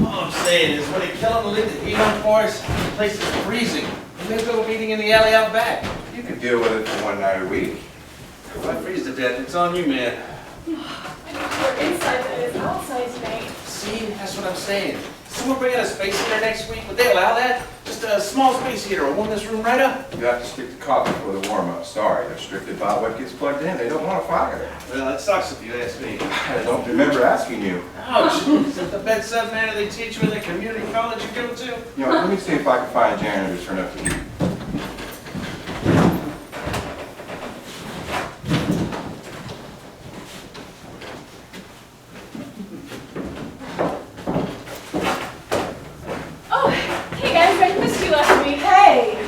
All I'm saying is when they kill him and leave the heat on for us, the place is freezing. And maybe we'll meeting in the alley out back. You could deal with it for one night a week. If I freeze to death, it's on you, man. I need more inside than it is outside tonight. See, that's what I'm saying. Someone bringing a space heater next week, would they allow that? Just a small space heater will warm this room right up. You have to stick to coffee for the warm-up. Sorry, they're strict about what gets plugged in. They don't want a fire. Well, that sucks if you ask me. I don't remember asking you. Ouch! Is that the bedside manner they teach you in the community college you go to? You know, let me see if I can find a janitor to turn up the heat.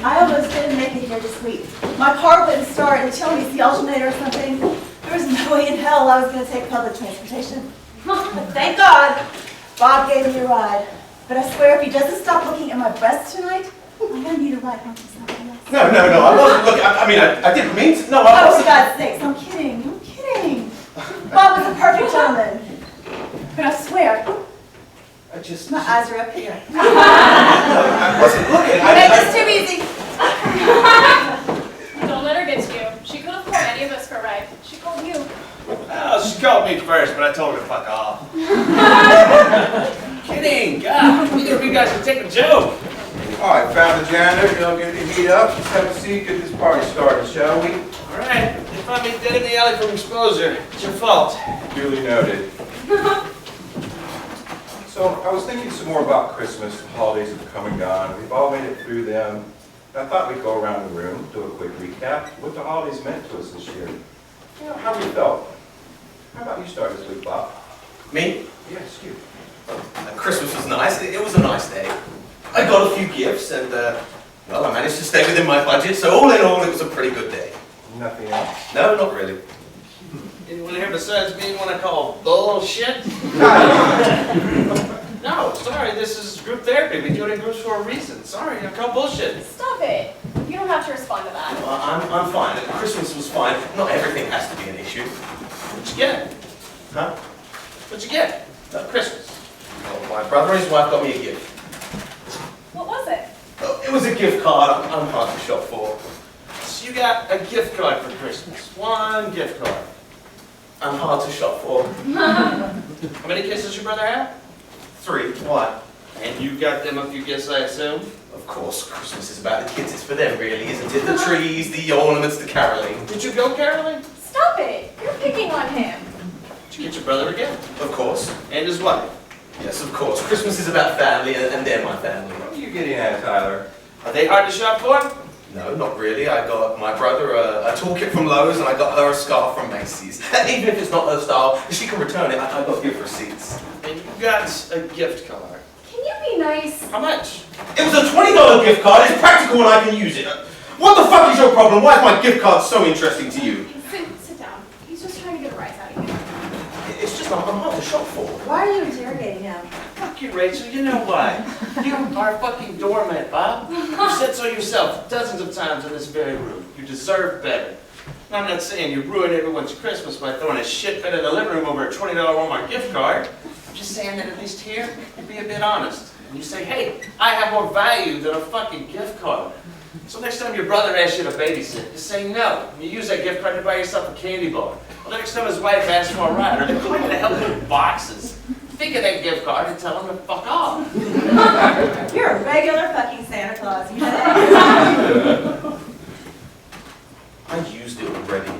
I almost didn't make it here this week. My car wouldn't start and telling me it's the alternator or something. There was no way in hell I was going to take public transportation. But thank God, Bob gave me a ride. But I swear if he doesn't stop looking at my breasts tonight, I'm going to need a ride home from somebody else. No, I wasn't looking. I didn't mean to. No, I Oh, wasn't. for God's sakes, I'm kidding. Bob was a perfect gentleman. But I swear, my eyes are up here. I wasn't looking. You made this too easy. Don't let her get to you. She could have called any of us for a ride. She called you. Oh, she called me first, but I told her to fuck off. Kidding, God. Neither of you guys can take a joke. All right, found the janitor. You know, get the heat up. Let's have a seat. Get this party started, shall we? All right. They found me dead in the alley from exposure. It's your fault. Duly noted. So I was thinking some more about Christmas. The holidays have come and gone. We've all made it through them. I thought we'd go around the room, do a quick recap, what the holidays meant to us this year. You know, how we felt. How about you start this week, Bob? Me? Yes, you. Christmas was nice. It was a nice day. I got a few gifts and, well, I managed to stay within my budget, so all in all, it was a pretty good day. Nothing else? No, not really. Anyone here besides me want to call bullshit? No, sorry, this is group therapy. We do it in groups for a reason. Sorry, I call bullshit. Stop it. You don't have to respond to that. Well, I'm fine. Christmas was fine. Not everything has to be an issue. What'd you get? Huh? What'd you get? Christmas. Well, my brother and his wife got me a gift. What was it? Oh, it was a gift card. I'm hard to shop for. So you got a gift card for Christmas. One gift card. I'm hard to shop for. How many kids does your brother have? 3. Why? And you got them a few gifts, I assume? Of course, Christmas is about the kids. It's for them, really, isn't it? The trees, the ornaments, the caroling. Did you go caroling? Stop it. You're picking on him. Did you get your brother a gift? Of course. And his wife? Yes, of course. Christmas is about family, and they're my family. What are you getting at, Tyler? Are they hard to shop for? No, not really. I got my brother a toolkit from Lowe's, and I got her a scarf from Macy's. Even if it's not her style, if she can return it, I got gift receipts. And you got a gift card. Can you be nice? How much? It was a $20 gift card. It's practical and I can use it. What the fuck is your problem? Why is my gift card so interesting to you? Sit down. He's just trying to get a rise out of you. It's just I'm hard to shop for. Why are you interrogating him? Fuck you, Rachel. You know why. You are a fucking doormat, Bob. You've said so yourself dozens of times in this very room. You deserve better. And I'm not saying you ruin everyone's Christmas by throwing a shit fit in the living room over a $20 Walmart gift card. I'm just saying that at least here, you be a bit honest. And you say, hey, I have more value than a fucking gift card. So next time your brother asks you to babysit, you say no. And you use that gift card to buy yourself a candy bar. Well, the next time his wife asks for a ride, or they're going to help with boxes, think of that gift card and tell him to fuck off. You're a regular fucking Santa Claus, you know that? I used it already.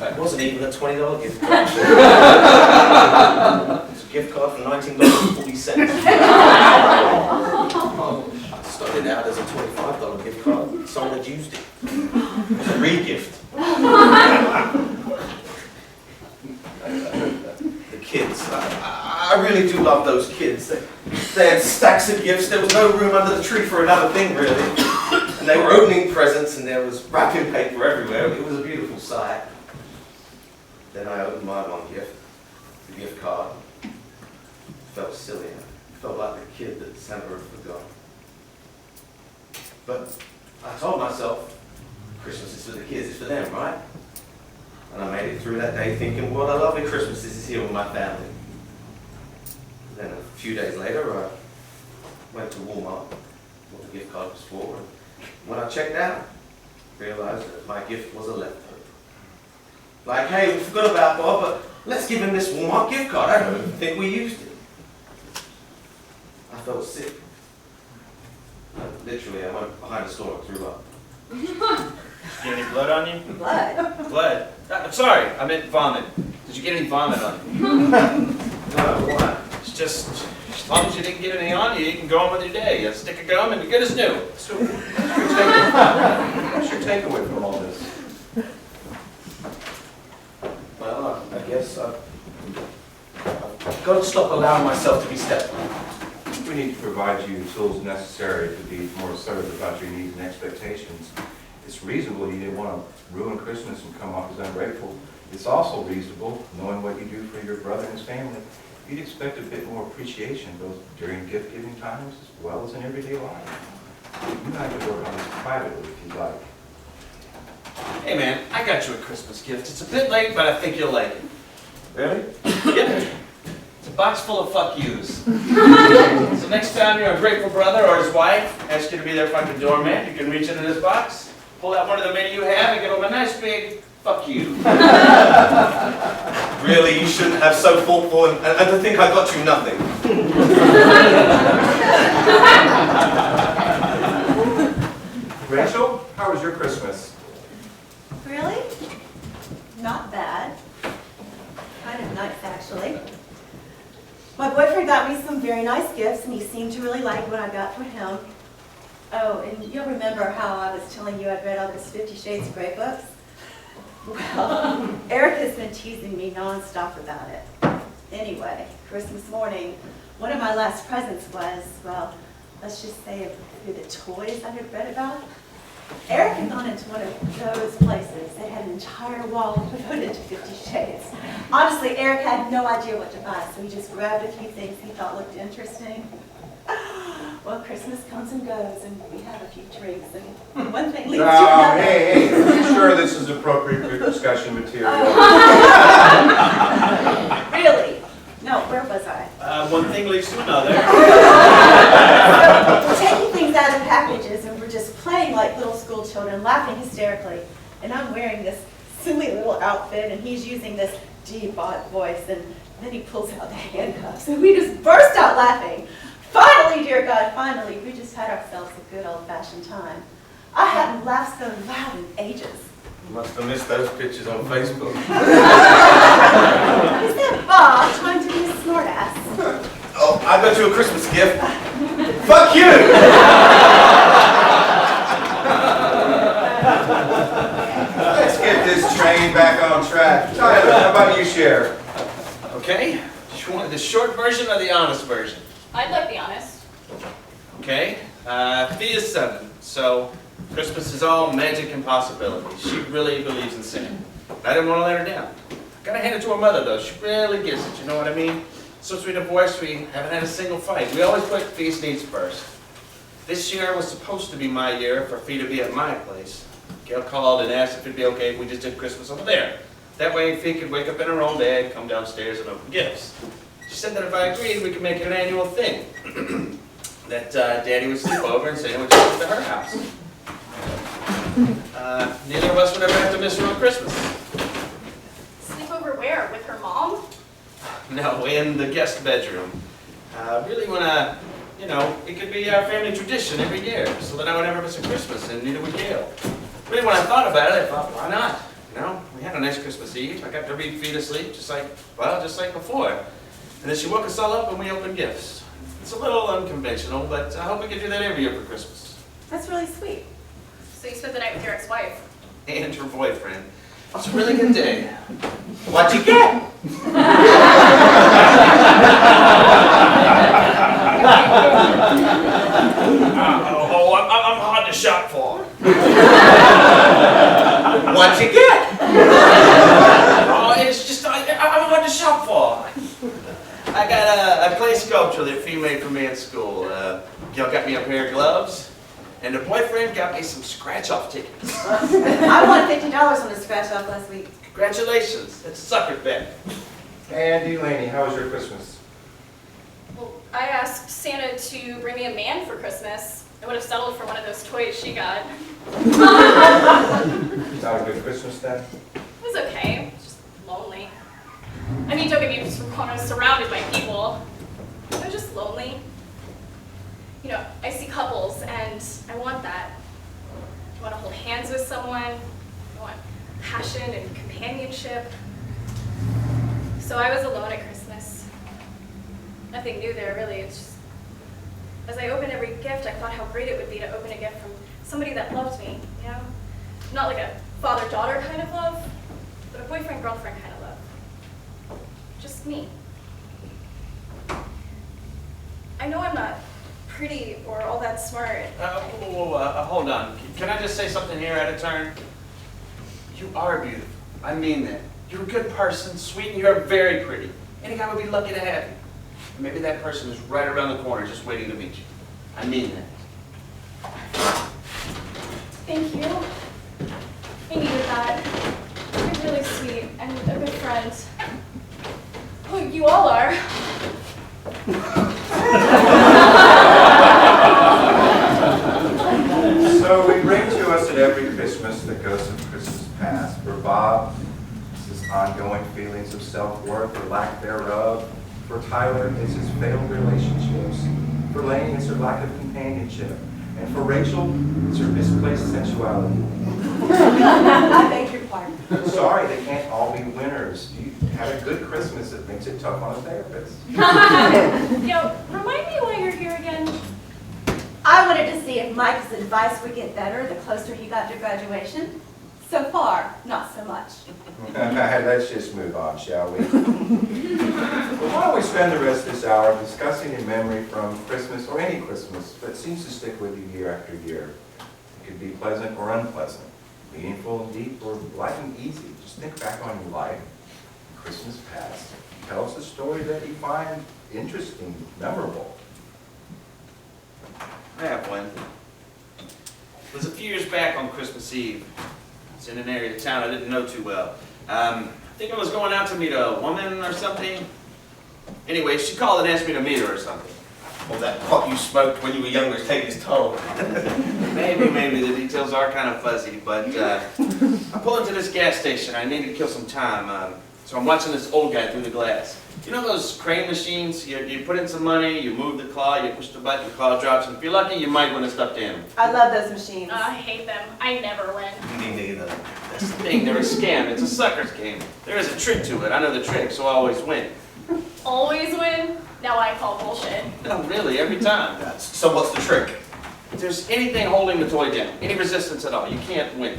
It wasn't even a $20 gift card. It was a gift card for $19.40. I started out as a $25 gift card. Someone had used it. It was a re-gift. The kids. I really do love those kids. They had stacks of gifts. There was no room under the tree for another thing, really. And they were opening presents, and there was wrapping paper everywhere. It was a beautiful sight. Then I opened my one gift, the gift card. It felt silly. It felt like the kid that Santa had forgotten. But I told myself, Christmas is for the kids, it's for them, right? And I made it through that day thinking, what a lovely Christmas this is here with my family. Then a few days later, I went to Walmart, what the gift card was for, and when I checked out, realized that my gift was a leftover. Like, hey, we forgot about Bob, but let's give him this Walmart gift card. I don't even think we used it. I felt sick. Literally, I went behind the store and threw up. Get any blood on you? Blood. Blood? I'm sorry, I meant vomit. Did you get any vomit on you? No, why? It's just, as long as you didn't get any on you, you can go on with your day. A stick of gum and you're good as new. So, what's your takeaway from all this? Well, I guess I've got to stop allowing myself to be stepped on. We need to provide you the tools necessary to be more assertive about your needs and expectations. It's reasonable you didn't want to ruin Christmas and come off as ungrateful. It's also reasonable, knowing what you do for your brother and his family, you'd expect a bit more appreciation both during gift-giving times as well as in everyday life. You and I could work on this privately if you'd like. Hey man, I got you a Christmas gift. It's a bit late, but I think you'll like it. Really? Yep. It's a box full of fuck yous. So next time your ungrateful brother or his wife asks you to be their fucking doorman, you can reach into this box, pull out one of the many you have, and give them a nice big fuck you. Really, you shouldn't have so thoughtful and to think I got you nothing. Rachel, how was your Christmas? Really? Not bad. Kind of nice, actually. My boyfriend got me some very nice gifts, and he seemed to really like what I got for him. Oh, and you'll remember how I was telling you I'd read all those 50 Shades of Grey books? Well, Eric has been teasing me nonstop about it. Anyway, Christmas morning, one of my last presents was, well, let's just say through the toys I had read about. Eric had gone into one of those places that had an entire wall devoted to 50 Shades. Honestly, Eric had no idea what to buy, so he just grabbed a few things he thought looked interesting. Well, Christmas comes and goes, and we have a few drinks, and one thing leads to another. Hey, are you sure this is appropriate for discussion material? Really? No, where was I? One thing leads to another. We're taking things out of packages, and we're just playing like little school children, laughing hysterically. And I'm wearing this silly little outfit, and he's using this deep, odd voice, and then he pulls out the handcuffs, and we just burst out laughing. Finally, dear God, finally, we just had ourselves a good old-fashioned time. I hadn't laughed so loud in ages. You must have missed those pictures on Facebook. Is that Bob trying to be a smartass? Oh, I got you a Christmas gift. Fuck you! Let's get this train back on track. Tyler, how about you share? Okay, you want the short version or the honest version? I'd like the honest. Okay, Thea's 7, so Christmas is all magic and possibility. She really believes in Santa. I didn't want to let her down. Gotta hand it to her mother though, she really gets it, you know what I mean? Since we divorced, we haven't had a single fight. We always put Thea's needs first. This year was supposed to be my year for Fee to be at my place. Gail called and asked if it'd be okay if we just did Christmas over there. That way Fee could wake up in her own bed, come downstairs and open gifts. She said that if I agreed, we could make it an annual thing. That Daddy would sleep over and Santa would come to her house. Neither of us would ever have to miss her on Christmas. Sleep over where? With her mom? No, in the guest bedroom. Really wanna, you know, it could be our family tradition every year, so that I would never miss a Christmas, and neither would Gail. Really, when I thought about it, I thought, why not? You know, we had a nice Christmas Eve. I got to read Fee to sleep, just like before. And then she woke us all up and we opened gifts. It's a little unconventional, but I hope we can do that every year for Christmas. That's really sweet. So you spent the night with your ex-wife? And her boyfriend. It's a really good day. What'd you get? I'm hard to shop for. What'd you get? Oh, it's just, I'm hard to shop for. I got a clay sculpture that Fee made for me at school. Gail got me a pair of gloves, and her boyfriend got me some scratch-off tickets. I won $50 on a scratch-off last week. Congratulations, it's a sucker bet. And Delaney, how was your Christmas? Well, I asked Santa to bring me a man for Christmas. I would have settled for one of those toys she got. Not a good Christmas then? It was okay. It was just lonely. I mean, don't get me wrong, I was surrounded by people. I was just lonely. You know, I see couples and I want that. I want to hold hands with someone. I want passion and companionship. So I was alone at Christmas. Nothing new there, really. It's just, as I opened every gift, I thought how great it would be to open a gift from somebody that loved me, you know? Not like a father-daughter kind of love, but a boyfriend-girlfriend kind of love. Just me. I know I'm not pretty or all that smart. Hold on. Can I just say something here out of turn? You are beautiful. I mean that. You're a good person, sweet, and you're very pretty. Any guy would be lucky to have you. Maybe that person is right around the corner just waiting to meet you. I mean that. Thank you. I needed that. You're really sweet and a good friend. Oh, you all are. So we bring to us at every Christmas the ghost of Christmas past. For Bob, it's his ongoing feelings of self-worth or lack thereof. For Tyler, it's his failed relationships. For Lainey, it's her lack of companionship. And for Rachel, it's her misplaced sensuality. I beg your pardon. Sorry, they can't all be winners. You had a good Christmas that makes it tough on a therapist. Yo, remind me why you're here again. I wanted to see if Mike's advice would get better the closer he got to graduation. So far, not so much. Let's just move on, shall we? Why don't we spend the rest of this hour discussing a memory from Christmas, or any Christmas, that seems to stick with you year after year. It could be pleasant or unpleasant, meaningful and deep, or light and easy. Just think back on your life, Christmas past. Tell us a story that you find interesting, memorable. I have one. It was a few years back on Christmas Eve. I was in an area of town I didn't know too well. I think I was going out to meet a woman or something. Anyway, she called and asked me to meet her or something. Well, that pot you smoked when you were younger is taking its toll. Maybe the details are kind of fuzzy, but I pull into this gas station. I needed to kill some time, so I'm watching this old guy through the glass. You know those crane machines? You put in some money, you move the claw, you push the button, the claw drops, and if you're lucky, you might win a stuffed animal. I love those machines. I hate them. I never win. Me neither. That's the thing, they're a scam. It's a sucker's game. There is a trick to it. I know the trick, so I always win. Always win? Now I call bullshit. No, really, every time. So what's the trick? If there's anything holding the toy down, any resistance at all, you can't win.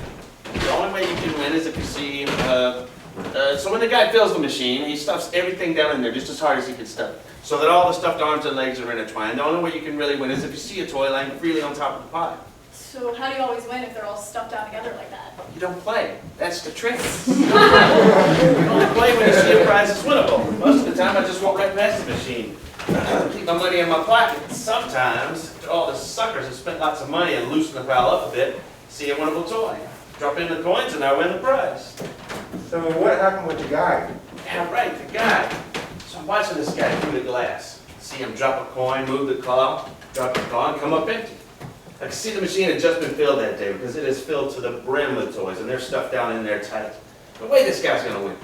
The only way you can win is if you see, so when the guy fills the machine, he stuffs everything down in there just as hard as he can stuff it, so that all the stuffed arms and legs are intertwined. The only way you can really win is if you see a toy lying freely on top of the pile. So how do you always win if they're all stuffed down together like that? You don't play. That's the trick. You only play when you see a prize is winnable. Most of the time, I just walk right past the machine. Keep my money in my pocket. Sometimes, after all the suckers have spent lots of money and loosened the pile up a bit, see a winnable toy. Drop in the coins and I win the prize. So what happened with the guy? Yeah, right, the guy. So I'm watching this guy through the glass. See him drop a coin, move the claw, drop the claw, and come up empty. I can see the machine had just been filled that day because it is filled to the brim with toys and they're stuffed down in there tight. The way this guy's gonna win.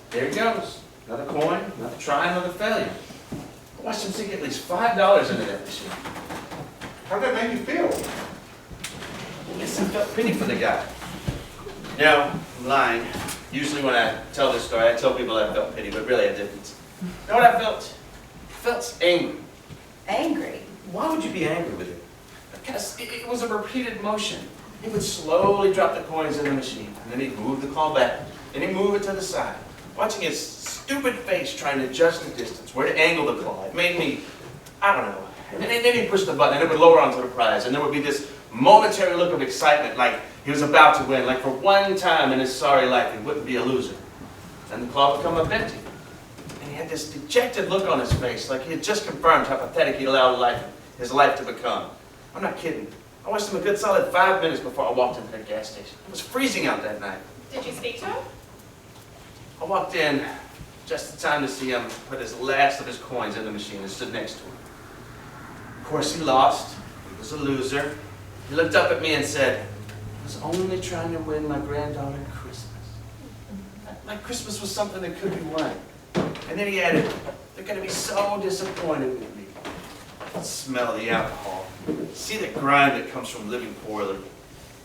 There he goes. Another coin, another try, another failure. I watched him sink at least $5 into that machine. How did that make you feel? I guess I felt pity for the guy. No, I'm lying. Usually when I tell this story, I tell people I felt pity, but really I didn't. You know what I felt? I felt angry. Angry? Why would you be angry with it? Because it was a repeated motion. He would slowly drop the coins in the machine, and then he'd move the claw back, and he'd move it to the side. Watching his stupid face trying to adjust the distance, where to angle the claw, it made me, I don't know. And then he'd push the button, and it would lower onto the prize, and there would be this momentary look of excitement, like he was about to win, like for one time in his sorry life he wouldn't be a loser. Then the claw would come up empty. And he had this dejected look on his face, like he had just confirmed how pathetic he'd allowed his life to become. I'm not kidding. I watched him a good solid 5 minutes before I walked into that gas station. It was freezing out that night. Did you speak to him? I walked in just in time to see him put his last of his coins in the machine and stood next to him. Of course he lost. He was a loser. He looked up at me and said, "I was only trying to win my granddaughter Christmas." Like Christmas was something that could be won. And then he added, "They're going to be so disappointed with me." I smell the alcohol. See the grime that comes from living poorly.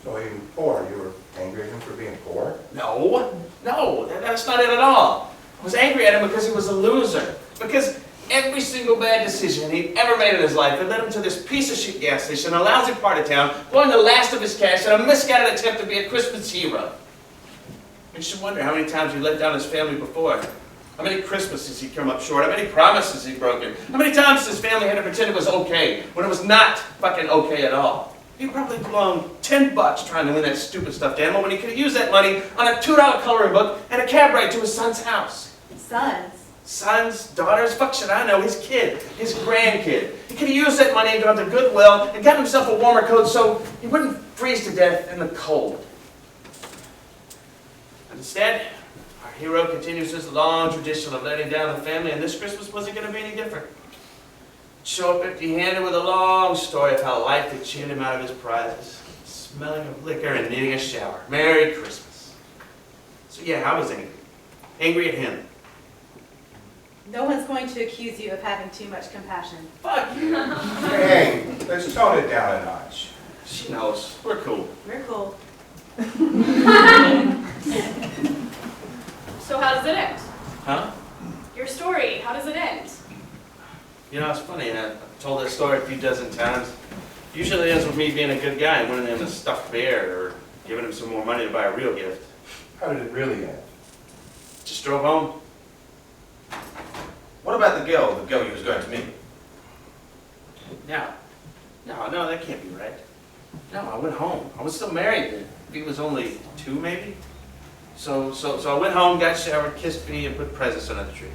So he was poor. You were angry at him for being poor? No, that's not it at all. I was angry at him because he was a loser. Because every single bad decision he'd ever made in his life had led him to this piece of shit gas station, a lousy part of town, blowing the last of his cash in a misguided attempt to be a Christmas hero. You should wonder how many times he let down his family before. How many Christmases he'd come up short, how many promises he'd broken, how many times his family had to pretend it was okay when it was not fucking okay at all. He'd probably blown $10 trying to win that stupid stuffed animal when he could have used that money on a $2 coloring book and a cab ride to his son's house. Sons. Sons, daughters, fuck should I know, his kid, his grandkid. He could have used that money and gone to Goodwill and got himself a warmer coat so he wouldn't freeze to death in the cold. But instead, our hero continues his long tradition of letting down the family, and this Christmas wasn't going to be any different. Show up empty-handed with a long story of how life had cheated him out of his prizes, smelling of liquor and needing a shower. Merry Christmas. So yeah, I was angry. Angry at him. No one's going to accuse you of having too much compassion. Fuck you. Hey, let's tone it down a notch. She knows. We're cool. We're cool. So how does it end? Huh? Your story, how does it end? You know, it's funny. I've told that story a few dozen times. Usually it ends with me being a good guy and winning him a stuffed bear or giving him some more money to buy a real gift. How did it really end? Just drove home. What about the girl you was going to meet? No, that can't be right. No, I went home. I was still married then. He was only 2, maybe? So I went home, got showered, kissed me, and put presents under the tree.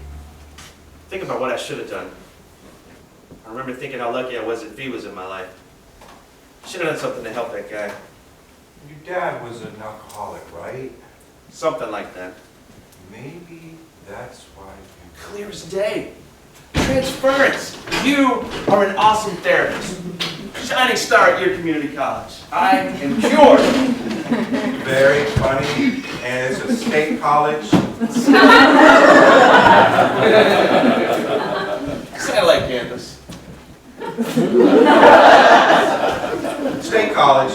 Think about what I should have done. I remember thinking how lucky I was that V was in my life. Should have done something to help that guy. Your dad was an alcoholic, right? Something like that. Maybe that's why you... Clear as day. Transference. You are an awesome therapist. Shining star at your community college. I am cured. Very funny, and it's a state college. Satellite campus. State college.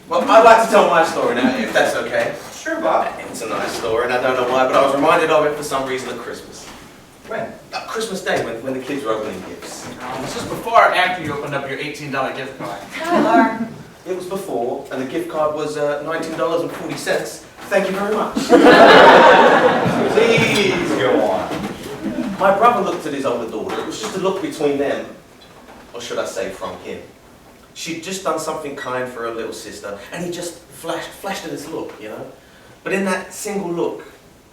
Well, I'd like to tell my story now, if that's okay. Sure, Bob. It's a nice story, and I don't know why, but I was reminded of it for some reason at Christmas. When? Christmas Day, when the kids were opening gifts. This is before or after you opened up your $18 gift card. Tyler. It was before, and the gift card was $19.40. Thank you very much. Please go on. My brother looked at his older daughter. It was just a look between them, or should I say from him. She'd just done something kind for her little sister, and he just flashed at this look, you know. But in that single look,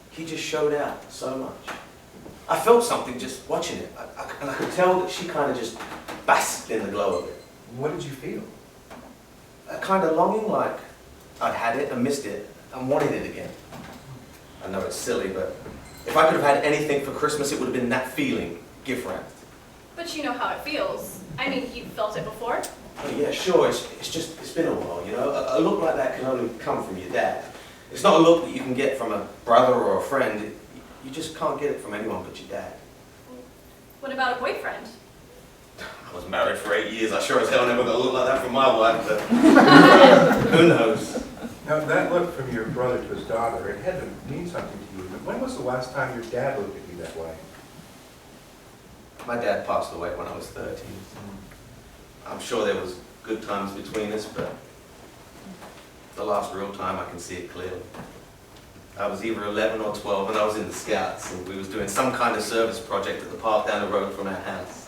he just showed out so much. I felt something just watching it, and I could tell that she kind of just basked in the glow of it. What did you feel? A kind of longing, like I'd had it and missed it and wanted it again. I know it's silly, but if I could have had anything for Christmas, it would have been that feeling, gift wrapped. But you know how it feels. I mean, you felt it before. Oh yeah, sure, it's been a while, you know. A look like that can only come from your dad. It's not a look that you can get from a brother or a friend. You just can't get it from anyone but your dad. What about a boyfriend? I was married for 8 years. I sure as hell never got a look like that from my wife, but who knows? Now, that look from your brother to his daughter, it had to mean something to you. But when was the last time your dad looked at you that way? My dad passed away when I was 13. I'm sure there was good times between us, but the last real time I can see it clearly. I was either 11 or 12 and I was in the Scouts, and we was doing some kind of service project at the park down the road from our house.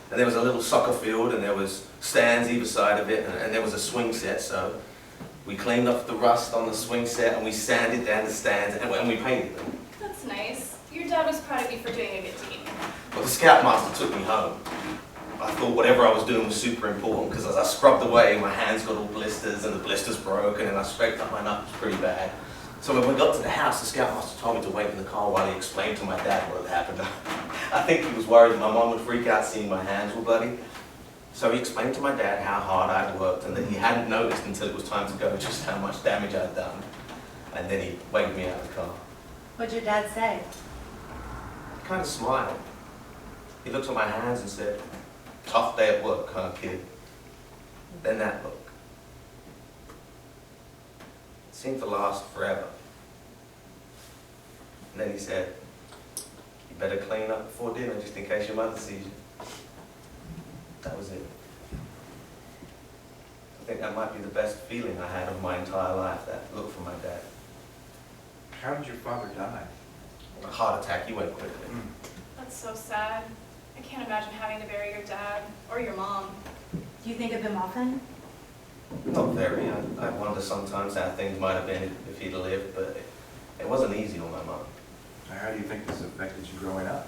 And there was a little soccer field and there was stands either side of it, and there was a swing set, so we cleaned off the rust on the swing set and we sanded down the stands and we painted them. That's nice. Your dad was proud of you for doing a good deed. Well, the Scoutmaster took me home. I thought whatever I was doing was super important, because as I scrubbed away, my hands got all blisters and the blisters broke, and then I scraped up my nut, it was pretty bad. So when we got to the house, the scoutmaster told me to wait in the car while he explained to my dad what had happened. I think he was worried that my mom would freak out seeing my hands were bloody. So he explained to my dad how hard I'd worked and that he hadn't noticed until it was time to go just how much damage I'd done. And then he waved me out of the car. What'd your dad say? He kind of smiled. He looked at my hands and said, "Tough day at work, huh, kid?" Then that look. It seemed to last forever. And then he said, "You better clean up before dinner just in case your mother sees you." That was it. I think that might be the best feeling I had of my entire life, that look from my dad. How did your father die? A heart attack, he went quickly. That's so sad. I can't imagine having to bury your dad or your mom. Do you think of him often? Not very. I wonder sometimes how things might have been if he'd lived, but it wasn't easy on my mom. How do you think this affected you growing up?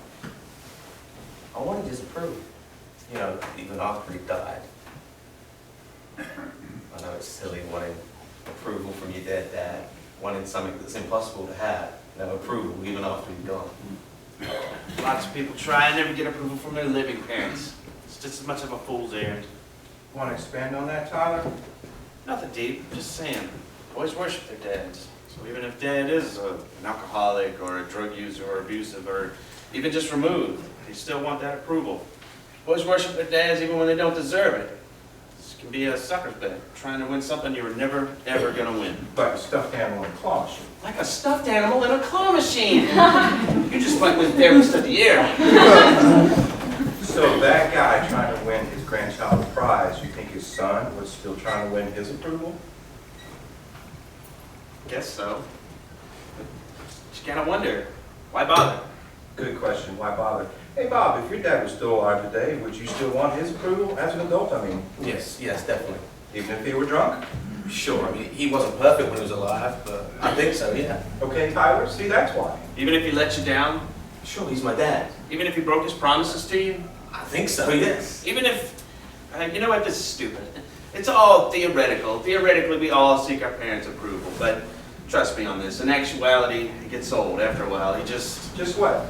I wanted his approval. You know, even after he died. I know it's silly wanting approval from your dead dad, wanting something that's impossible to have, no approval even after he's gone. Lots of people try and never get approval from their living parents. It's just as much of a fool's errand. Want to expand on that, Tyler? Nothing deep, just saying. Boys worship their dads. So even if dad is an alcoholic or a drug user or abusive or even just removed, they still want that approval. Boys worship their dads even when they don't deserve it. This can be a sucker's bet, trying to win something you were never, ever going to win. Like a stuffed animal in a claw machine. Like a stuffed animal in a claw machine. You just might win therapist of the year. So that guy trying to win his grandchild's prize, you think his son was still trying to win his approval? Guess so. Just kind of wonder, why bother? Good question, why bother? Hey Bob, if your dad was still alive today, would you still want his approval as an adult, I mean? Yes, definitely. Even if he were drunk? Sure, I mean, he wasn't perfect when he was alive, but I think so, yeah. Okay, Tyler, see, that's why. Even if he let you down? Sure, he's my dad. Even if he broke his promises to you? I think so, yes. Even if, you know what, this is stupid. It's all theoretical. Theoretically, we all seek our parents' approval, but trust me on this, in actuality, it gets old after a while. Just what?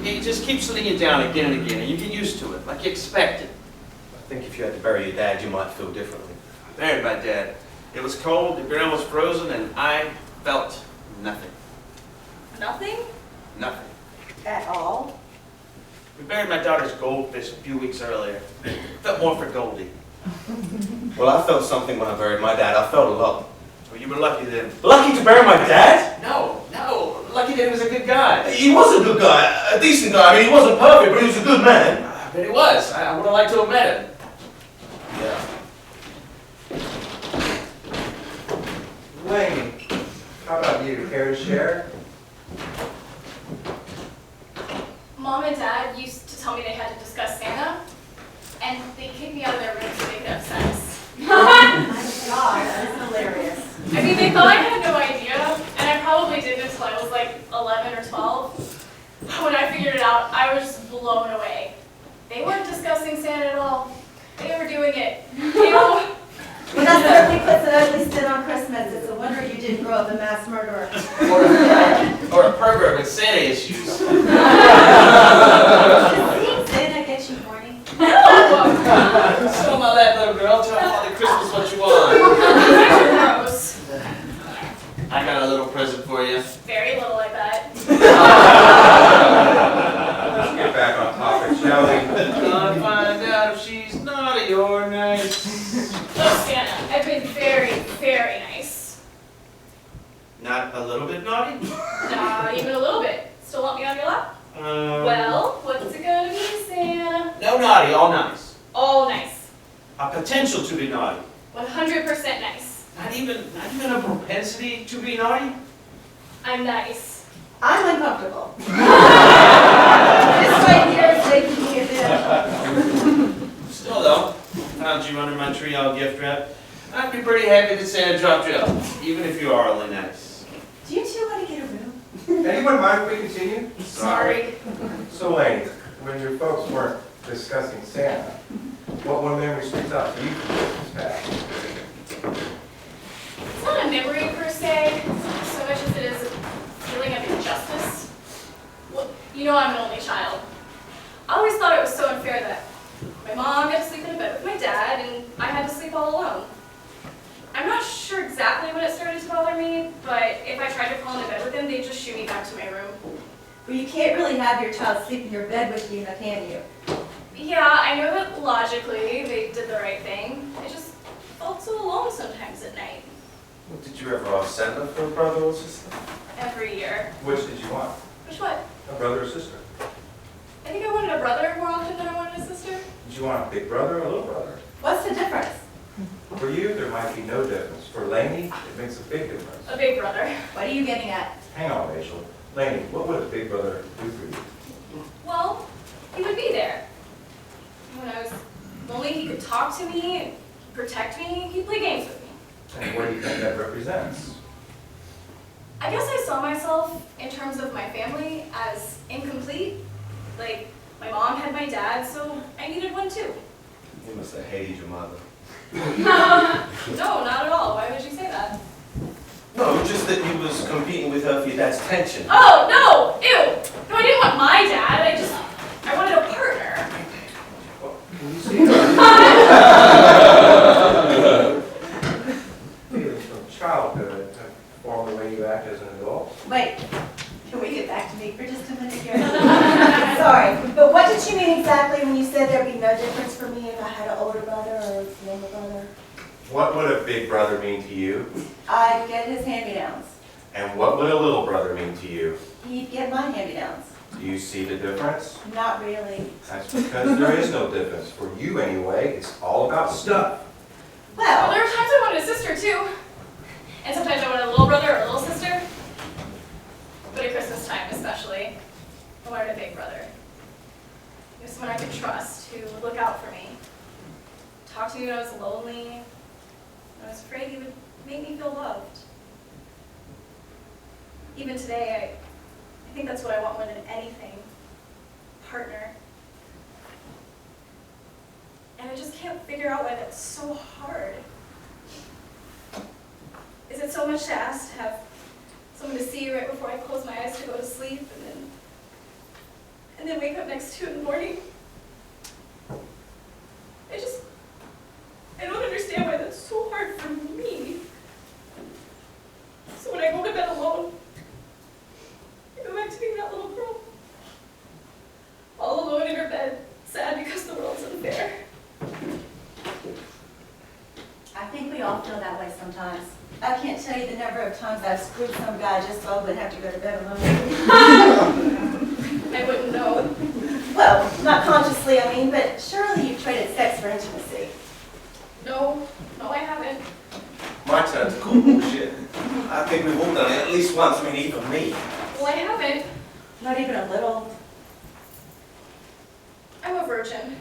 He just keeps letting you down again and again, and you get used to it, like you expect it. I think if you had to bury your dad, you might feel differently. I buried my dad. It was cold, the ground was frozen, and I felt nothing. Nothing? Nothing. At all? We buried my daughter's goldfish a few weeks earlier. Felt more for Goldie. Well, I felt something when I buried my dad. I felt a lot. Well, you were lucky then. Lucky to bury my dad? No. Lucky that he was a good guy. He was a good guy, a decent guy. I mean, he wasn't perfect, but he was a good man. I bet he was. I would have liked to have met him. Yeah. Wayne, how about you? Care to share? Mom and Dad used to tell me they had to discuss Santa, and they kicked me out of their room so they could have sex. My God, that is hilarious. I mean, they thought I had no idea, and I probably didn't until I was like 11 or 12. When I figured it out, I was just blown away. They weren't discussing Santa at all. They were doing it. You know? Well, that certainly puts an ugly spin on Christmas. It's a wonder you didn't grow up a mass murderer. Or a pervert with Santa issues. Seeing Santa gets you horny? No! Sit on my lap, little girl. Tell Father Christmas what you want. Gross. I got a little present for you. Very little, I bet. Let's get back on topic, shall we? Gonna find out if she's naughty or nice. Oh, Santa, I've been very, very nice. Not a little bit naughty? Not even a little bit. Still want me on your lap? Well, what's it gonna be, Santa? No naughty, all nice. All nice. A potential to be naughty. 100% nice. Not even a propensity to be naughty? I'm nice. I'm uncomfortable. This right here is making me a bit. Still though, found you under my tree all gift wrapped. I'd be pretty happy that Santa dropped you off, even if you are only nice. Do you two want to get a room? Anyone mind if we continue? Sorry. So Wayne, when your folks weren't discussing Santa, what one memory sticks out to you from Christmas past? It's not a memory per se, so much as know I'm an only child. I always thought it was so unfair that my mom got to sleep in a bed with my dad and I had to sleep all alone. I'm not sure exactly when it started to bother me, but if I tried to crawl into bed with him, they'd just shoot me back to my room. Well, you can't really have your child sleep in your bed with you, now can you? Yeah, I know that logically they did the right thing. I just felt so alone sometimes at night. Well, did you ever ask Santa for a brother or sister? Every year. Which did you want? Which what? A brother or sister? I think I wanted a brother more often than I wanted a sister. Did you want a big brother or a little brother? What's the difference? For you, there might be no difference. For Lainey, it makes a big difference. A big brother. What are you getting at? Hang on, Rachel. Lainey, what would a big brother do for you? Well, he would be there. When I was lonely, he could talk to me, protect me, he'd play games with me. And what do you think that represents? I guess I saw myself, in terms of my family, as incomplete. Like, my mom had my dad, so I needed one too. You must have hated your mother. No, not at all. Why would you say that? No, just that you was competing with her for your dad's attention. Oh, no! Ew! No, I didn't want my dad. I wanted a partner. Well, can you see that? Feelings from childhood form the way you act as an adult. Wait, can we get back to me for just a minute here? Sorry, but what did you mean exactly when you said there'd be no difference for me if I had an older brother or a younger brother? What would a big brother mean to you? I'd get his hand-me-downs. And what would a little brother mean to you? He'd get my hand-me-downs. Do you see the difference? Not really. That's because there is no difference. For you anyway, it's all about stuff. Well, Well, there were times I wanted a sister too. And sometimes I wanted a little brother or a little sister. But at Christmas time especially, I wanted a big brother. He was someone I could trust, who would look out for me. Talk to me when I was lonely. When I was afraid he would make me feel loved. Even today, I think that's what I want more than anything. Partner. And I just can't figure out why that's so hard. Is it so much to ask to have someone to see right before I close my eyes to go to sleep and then wake up next to you in the morning? I don't understand why that's so hard for me. So when I go to bed alone, I go back to being that little girl. All alone in her bed, sad because the world's unfair. I think we all feel that way sometimes. I can't tell you the number of times I've screwed some guy just so I wouldn't have to go to bed alone. I wouldn't know. Well, not consciously, I mean, but surely you've traded sex for intimacy. No, I haven't. My turn to call bullshit. I think we've all done it at least once. I mean, even me. Well, I haven't. Not even a little. I'm a virgin.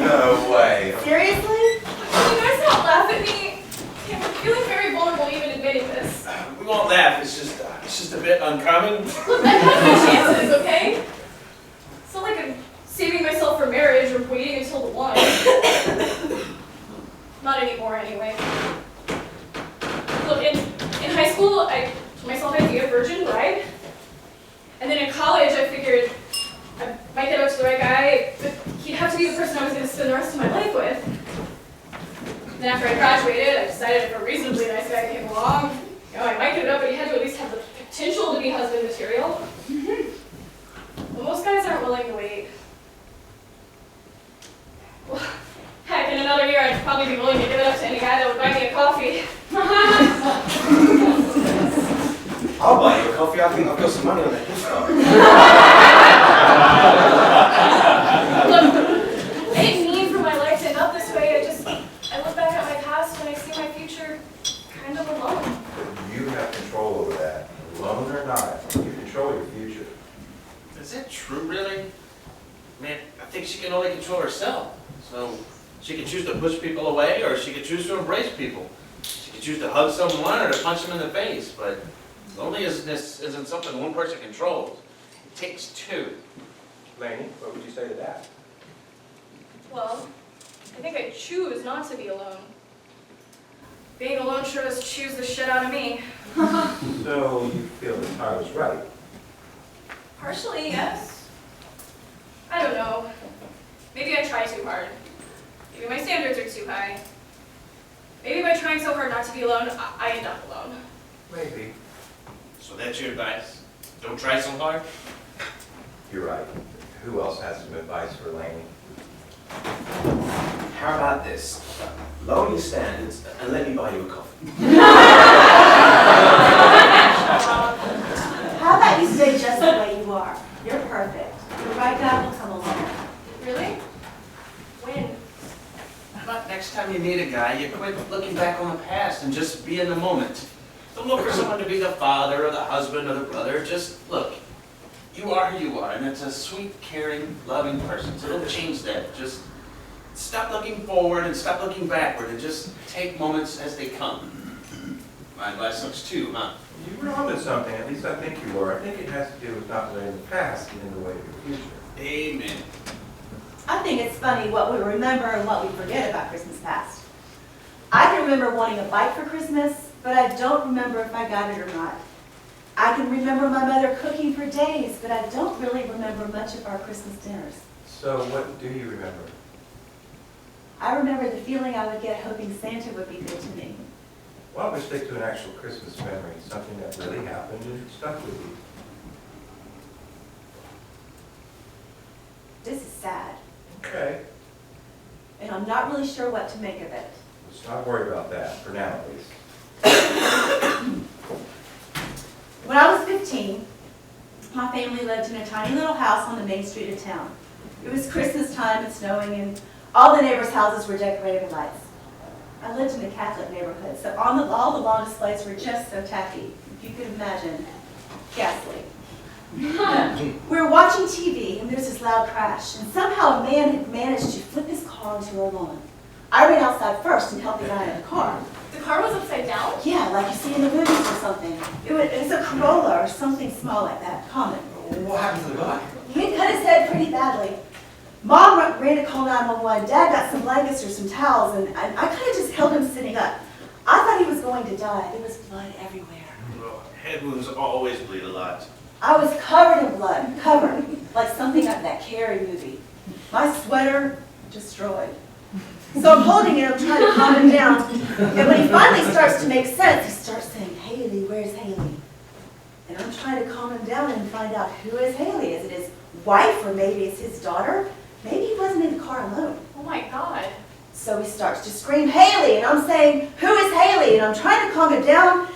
No way. Seriously? You guys don't laugh at me. I'm feeling very vulnerable even admitting this. We won't laugh, it's just a bit uncommon. Look, I've had my chances, okay? It's not like I'm saving myself for marriage or waiting until the one. Not anymore, anyway. Look, in high school, I told myself I'd be a virgin bride. And then in college, I figured I might get up to the right guy, but he'd have to be the person I was going to spend the rest of my life with. And then after I graduated, I decided if a reasonably nice guy came along, I might get it up, but he had to at least have the potential to be husband material. Well, most guys aren't willing to wait. Well, heck, in another year, I'd probably be willing to give it up to any guy that would buy me a coffee. I'll buy you a coffee. I think I've got some money on that gift card. Look, I didn't mean for my life to end up this way. I look back at my past and I see my future kind of alone. You have control over that. Alone or not, you control your future. Is that true, really? Man, I think she can only control herself. So she can choose to push people away, or she can choose to embrace people. She can choose to hug someone or to punch them in the face, but loneliness isn't something one person controls. It takes two. Lainey, what would you say to that? Well, I think I choose not to be alone. Being alone sure does choose the shit out of me. So you feel that Tyler's right. Partially, yes. I don't know. Maybe I try too hard. Maybe my standards are too high. Maybe by trying so hard not to be alone, I end up alone. Maybe. So that's your advice? Don't try so hard? You're right. Who else has some advice for Laney? How about this? Lower your standards and let me buy you a coffee. How about you stay just the way you are? You're perfect. The right guy will come along. Really? When? How about next time you meet a guy, you quit looking back on the past and just be in the moment? Don't look for someone to be the father or the husband or the brother. Just look. You are who you are, and it's a sweet, caring, loving person. So don't change that. Just stop looking forward and stop looking backward and just take moments as they come. My advice sucks too, huh? You were onto something, at least I think you were. I think it has to do with not letting the past get in the way of your future. Amen. I think it's funny what we remember and what we forget about Christmas past. I can remember wanting a bike for Christmas, but I don't remember if I got it or not. I can remember my mother cooking for days, but I don't really remember much of our Christmas dinners. So what do you remember? I remember the feeling I would get hoping Santa would be good to me. Why don't we stick to an actual Christmas memory, something that really happened and stuck with you? This is sad, Okay, and I'm not really sure what to make of it. let's not worry about that, for now at least. When I was 15, my family lived in a tiny little house on the main street of town. It was Christmas time and snowing, and all the neighbors' houses were decorated with lights. I lived in a Catholic neighborhood, so all the lawn displays were just so tacky, if you could imagine, ghastly. We were watching TV, and there was this loud crash, and somehow a man had managed to flip his car onto our lawn. I ran outside first and helped the guy in the car. The car was upside down? Yeah, like you see in the movies or something. It was a Corolla or something small like that, common. What happened to the guy? He had cut his head pretty badly. Mom ran to call 911. Dad got some blankets or some towels, and I kind of just held him sitting up. I thought he was going to die. There was blood everywhere. Well, head wounds always bleed a lot. I was covered in blood, covered, like something out of that Carrie movie. My sweater destroyed. So I'm holding him, trying to calm him down. And when he finally starts to make sense, he starts saying, "Haley, where's Haley?" And I'm trying to calm him down and find out who is Haley. Is it his wife, or maybe it's his daughter? Maybe he wasn't in the car alone. Oh my God. So he starts to scream, "Haley!" And I'm saying, "Who is Haley?" And I'm trying to calm him down.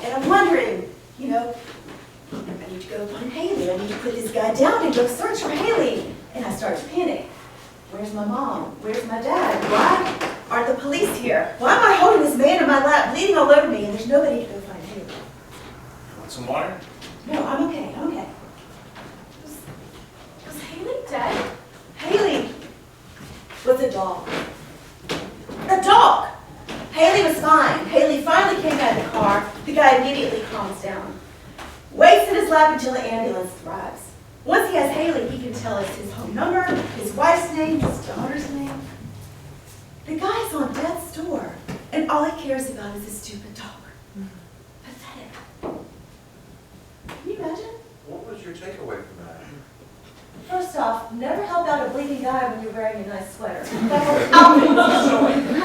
And I'm wondering, I need to go find Haley. I need to put this guy down and go search for Haley. And I start to panic. Where's my mom? Where's my dad? Why aren't the police here? Why am I holding this man in my lap, bleeding all over me, and there's nobody to go find Haley? Want some water? No, I'm okay. I'm okay. Was Haley dead? Haley was a dog. A dog! Haley was fine. Haley finally came out of the car. The guy immediately calms down. Waits in his lap until the ambulance arrives. Once he has Haley, he can tell us his home number, his wife's name, his daughter's name. The guy's on death's door, and all he cares about is his stupid dog. Pathetic. Can you imagine? What was your takeaway from that? First off, never help out a bleeding guy when you're wearing a nice sweater. That whole outfit's destroyed.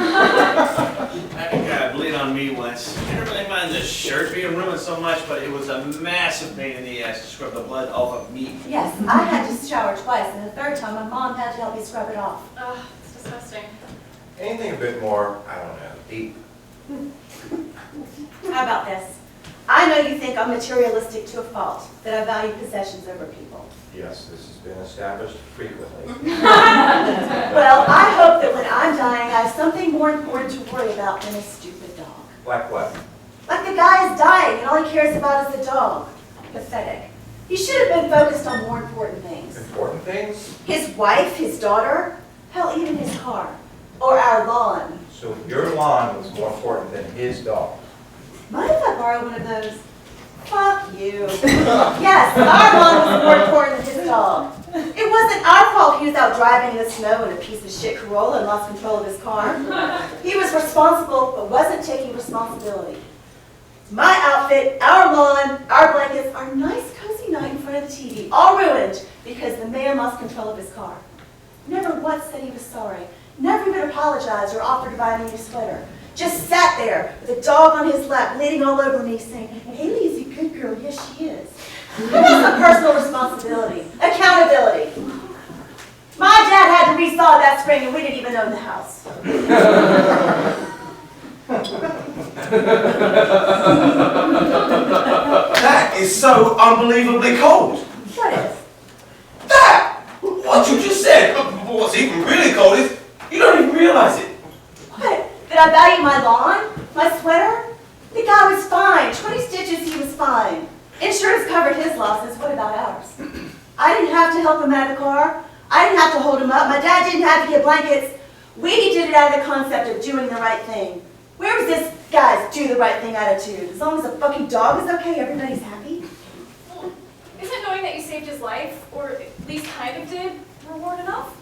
I had a guy bleed on me once. I didn't really mind the shirt being ruined so much, but it was a massive pain in the ass to scrub the blood off of me. Yes, I had to shower twice, and the third time my mom had to help me scrub it off. Ugh, it's disgusting. Anything a bit more, I don't know, deep. How about this? I know you think I'm materialistic to a fault, that I value possessions over people. Yes, this has been established frequently. Well, I hope that when I'm dying, I have something more important to worry about than a stupid dog. Like what? Like the guy is dying, and all he cares about is the dog. Pathetic. He should have been focused on more important things. Important things? His wife, his daughter, hell, even his car. Or our lawn. So your lawn was more important than his dog. Mind if I borrow one of those? Fuck you. Yes, our lawn was more important than his dog. It wasn't our fault he was out driving in the snow in a piece of shit Corolla and lost control of his car. He was responsible, but wasn't taking responsibility. My outfit, our lawn, our blankets, our nice cozy night in front front of the TV, all ruined because the man lost control of his car. Never once said he was sorry. Never even apologized or offered to buy me a new sweater. Just sat there with a dog on his lap, bleeding all over me, saying, Haley's a good girl. Yes, she is. But that's a personal responsibility, accountability. My dad had to resaw that spring and we didn't even own the house. That is so unbelievably cold. What is? That! What you just said. What's even really cold is you don't even realize it. What? Did I value my lawn? My sweater? The guy was fine. 20 stitches, he was fine. Insurance covered his losses. What about ours? I didn't have to help him out of the car. I didn't have to hold him up. My dad didn't have to get blankets. We did it out of the concept of doing the right thing. Where was this guy's do the right thing attitude? As long as the fucking dog is okay, everybody's happy? Well, isn't knowing that you saved his life, or at least kind of did, reward enough?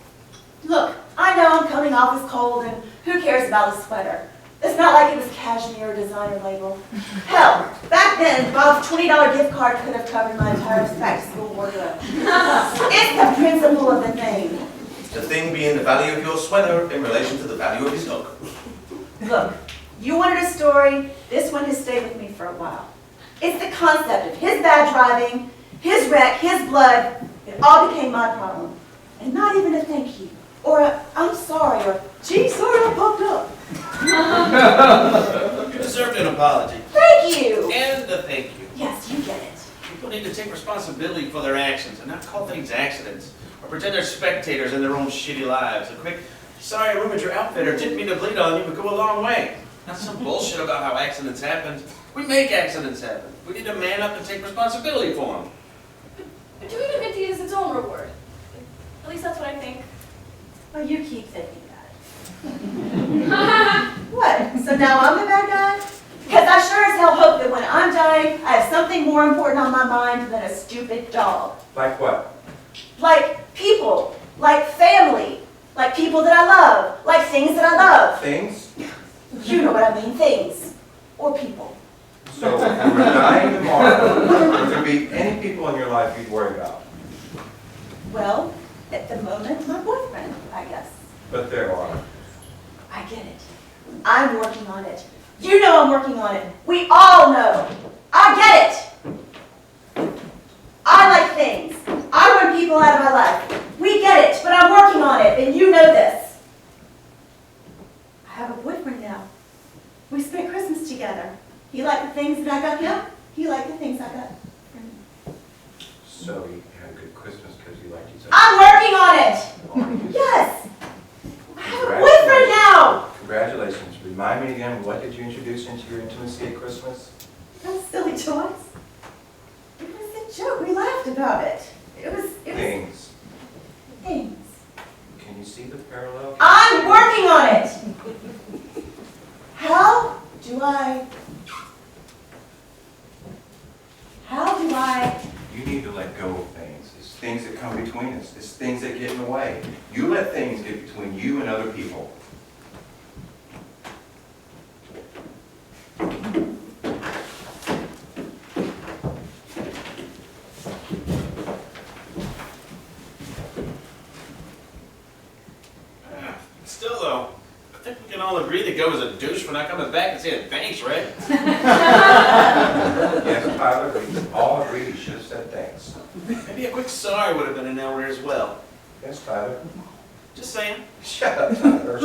Look, I know I'm coming off as cold, and who cares about a sweater? It's not like it was cashmere or designer label. Hell, back then, Bob's $20 gift card could have covered my entire back-to-school wardrobe. It's the principle of the thing. The thing being the value of your sweater in relation to the value of his dog. Look, you wanted a story, this one has stayed with me for a while. It's the concept of his bad driving, his wreck, his blood. It all became my problem. And not even a thank you, or a I'm sorry, or gee, sorry I fucked up. You deserved an apology. Thank you! And a thank you. Yes, you get it. People need to take responsibility for their actions and not call things accidents or pretend they're spectators in their own shitty lives. A quick, sorry I ruined your outfit or didn't mean to bleed on you would go a long way. Not some bullshit about how accidents happen. We make accidents happen. We need to man up and take responsibility for them. But doing a good deed is its own reward. At least that's what I think. Well, you keep thinking that. What? So now I'm the bad guy? Because I sure as hell hope that when I'm dying, I have something more important on my mind than a stupid dog. Like what? Like people, like family, like people that I love, like things that I love. Things? You know what I mean, things. Or people. So if you were dying tomorrow, would there be any people in your life you'd worry about? Well, at the moment, my boyfriend, I guess. But there are. I get it. I'm working on it. You know I'm working on it. We all know. I get it. I like things. I want people out of my life. We get it, but I'm working on it, and you know this. I have a boyfriend now. We spent Christmas together. He liked the things that I got him. He liked the things I got for him. So you had a good Christmas because you liked each other. I'm working on it. Yes. I have a boyfriend now. Congratulations. Remind me again, what did you introduce into your intimacy at Christmas? Those silly toys. It was a joke. We laughed about it. It was Things. things. Can you see the parallel? I'm working on it. How do I? You need to let go of things. It's things that come between us. It's things that get in the way. You let things get between you and other people. Still though, I think we can all agree that Go was a douche for not coming back and saying thanks, right? Yes, Tyler, we all agree you should have said thanks. Maybe a quick sorry would have been in order as well. Yes, Tyler. Just saying. Shut up, Tyler.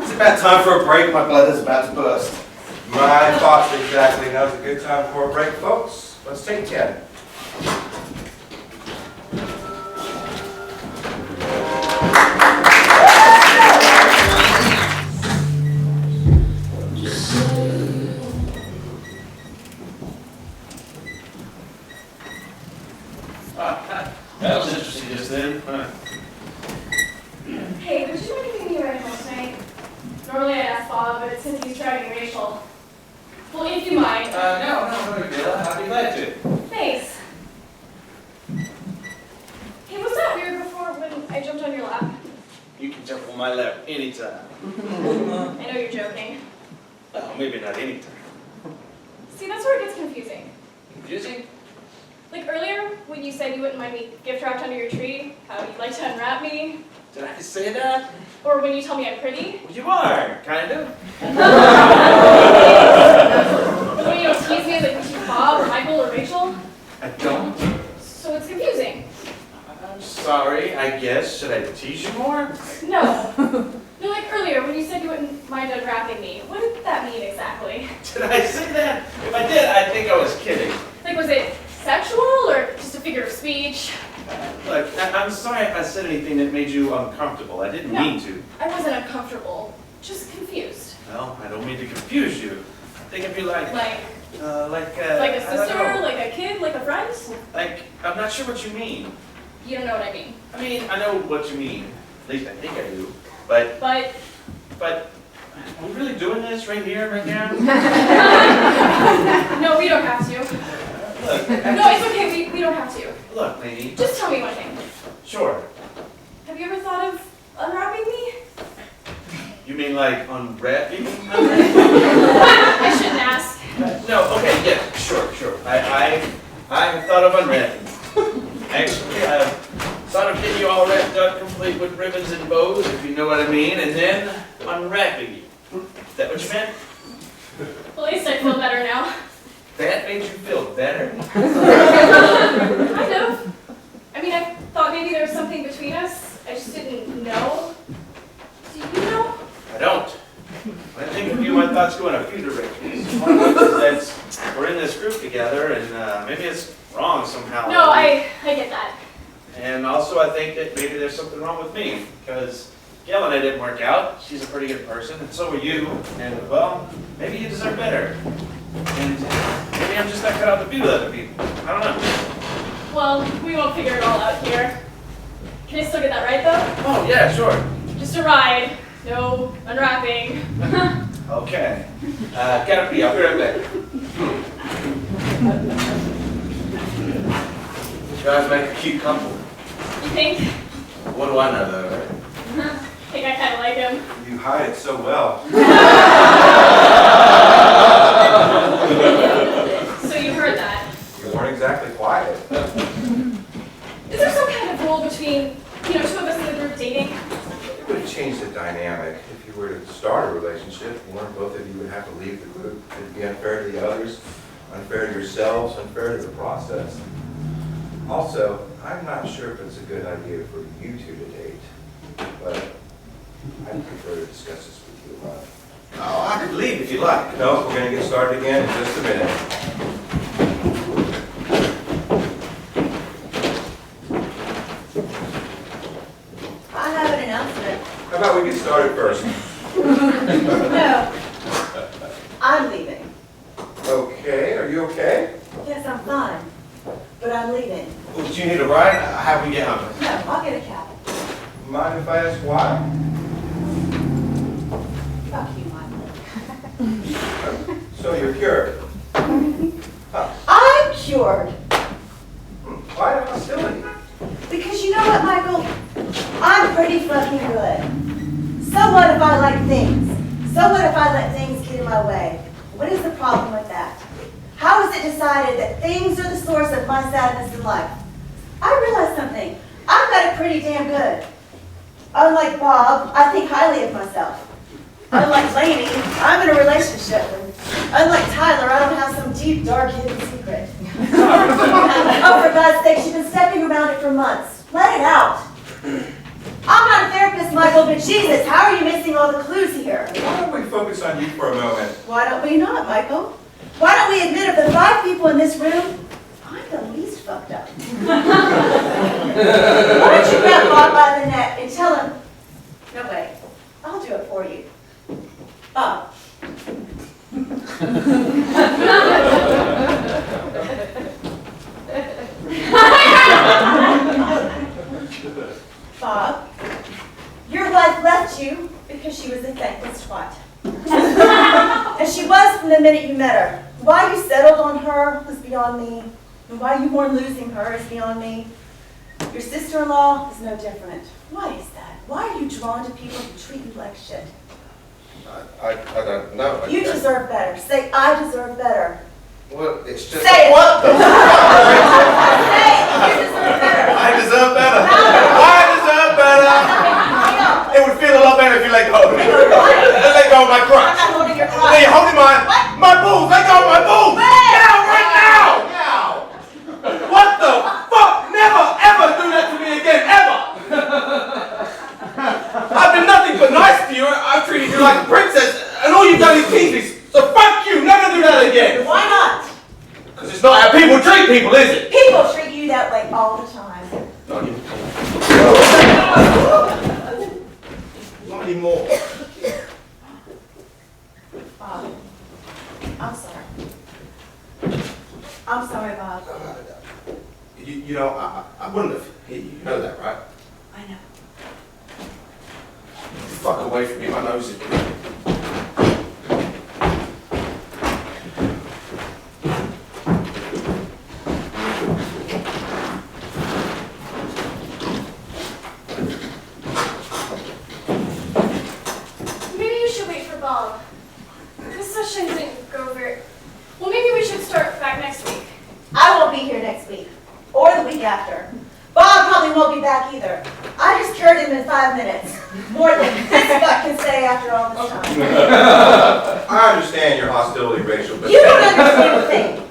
It's about time for a break. My bladder's about to burst. My thoughts exactly. Now's a good time for a break, folks. Let's take 10. That was interesting just then. Hey, would you do anything new at home tonight? Normally I ask Bob, but since he's driving Rachel. Well, if you mind. No big deal. I'd be glad to. Thanks. Hey, was that weird before when I jumped on your lap? You can jump on my lap anytime. I know you're joking. Well, maybe not anytime. See, that's where it gets confusing. Confusing? Like earlier, when you said you wouldn't mind me gift wrapped under your tree, how you'd like to unwrap me, Did I say that? or when you tell me I'm pretty, Well, you are, kind of. when you don't tease me like we tease Bob or Michael or Rachel, I don't. so it's confusing. I'm sorry, I guess. Should I tease you more? No. No, like earlier, when you said you wouldn't mind unwrapping me, what did that mean exactly? Did I say that? If I did, I think I was kidding. Like, was it sexual or just a figure of speech? Look, I'm sorry if I said anything that made you uncomfortable. I didn't No. mean to. I wasn't uncomfortable, just confused. Well, I don't mean to confuse you. Think of you like Like a a I don't sister, know. like a kid, like a friend? Like, I'm not sure what you mean. You don't know what I mean. I mean, I know what you mean. At least I think I do. But, But, are we really doing this right here, right now? no, we don't have to. Look, No, it's okay, we don't have to. look, lady. Just tell me one thing. Sure. Have you ever thought of unwrapping me? You mean like unwrapping? I shouldn't ask. No, okay, yeah, sure. I have thought of unwrapping. Actually, I've thought of getting you all wrapped up, complete with ribbons and bows, if you know what I mean, and then unwrapping you. Is that what you meant? Well, at least I feel better now. That made you feel better? Kind of. I mean, I thought maybe there was something between us. I just didn't know. Do you know? I don't. When I think of you, my thoughts go in a few directions. One of which is that we're in this group together, and maybe it's wrong somehow. No, I get that. And also, I think that maybe there's something wrong with me, because Gail and I didn't work out. She's a pretty good person, and so are you. And, well, maybe you deserve better. And maybe I'm just not cut out to be with other people. I don't know. Well, we won't figure it all out here. Can I still get that right, though? Oh, yeah, sure. Just a ride. No unwrapping. Okay. Gotta pee. I'll be right back. You guys make a cute couple. You think? What do I know though, right? I think I kind of like him. You hide it so well. So you heard that. You weren't exactly quiet. Is there some kind of rule between, two of us in the group dating? It would have changed the dynamic. If you were to start a relationship, one or both of you would have to leave the group. It'd be unfair to the others, unfair to yourselves, unfair to the process. Also, I'm not sure if it's a good idea for you two to date, but I'd prefer to discuss this with you alone. Oh, I could leave if you like. No, we're going to get started again in just a minute. I have an announcement. How about we get started first? No. I'm leaving. Okay, are you okay? Yes, I'm fine. But I'm leaving. Well, do you need a ride? How do we get home? No, I'll get a cab. Mind if I ask why? Fuck you, Michael. So you're cured. I'm cured. Why the hostility? Because you know what, Michael? I'm pretty fucking good. So what if I like things? So what if I let things get in my way? What is the problem with that? How is it decided that things are the source of my sadness in life? I realized something. I've got it pretty damn good. Unlike Bob, I think highly of myself. Unlike Lainey, I'm in a relationship. Unlike Tyler, I don't have some deep, dark, hidden secret. Oh, for God's sake, you've been stepping around it for months. Let it out. I'm not a therapist, Michael, but Jesus, how are you missing all the clues here? Why don't we focus on you for a moment? Why don't we not, Michael? Why don't we admit of the 5 people in this room, I'm the least fucked up. Why don't you grab Bob by the neck and tell him, no way, I'll do it for you. Bob. Bob, your wife left you because she was a thankless twat. And she was from the minute you met her. Why you settled on her was beyond me. And why you mourn losing her is beyond me. Your sister-in-law is no different. Why is that? Why are you drawn to people who treat you like shit? I don't know. You deserve better. Say, I deserve better. Well, it's just... Say it. What the fuck? Say it. You deserve better. I deserve better. I deserve better. It would feel a lot better if you let go of me. Let go of my I'm crotch. not holding your Yeah, crotch. you're holding my balls. Let go of my balls. Wait. Now, right now. What the fuck? Never, ever do that to me again, ever. I've been nothing but nice to you. I've treated you like a princess, and all you've done is tease me. So fuck you. Never do that again. Why not? Because it's not how people treat people, is it? People treat you that way all the time. Not anymore. Bob, I'm sorry. I'm sorry, Bob. You know, I wouldn't have hit you. You know that, right? I know. Fuck away from me. My nose is bleeding. Maybe you should wait for Bob. This session didn't go very... Well, maybe we should start back next week. I won't be here next week, or the week after. Bob probably won't be back either. I just cured him in 5 minutes. More than this butt can say after all this time. I understand your hostility, Rachel, but... You don't understand a thing.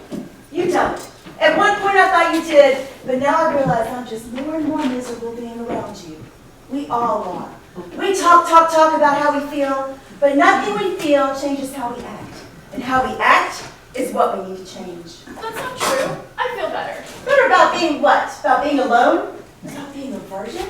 You don't. At one point I thought you did, but now I realize I'm just more and more miserable being around you. We all are. We talk about how we feel, but nothing we feel changes how we act. And how we act is what we need to change. That's not true. I feel better. Better about being what? About being alone? About being a virgin?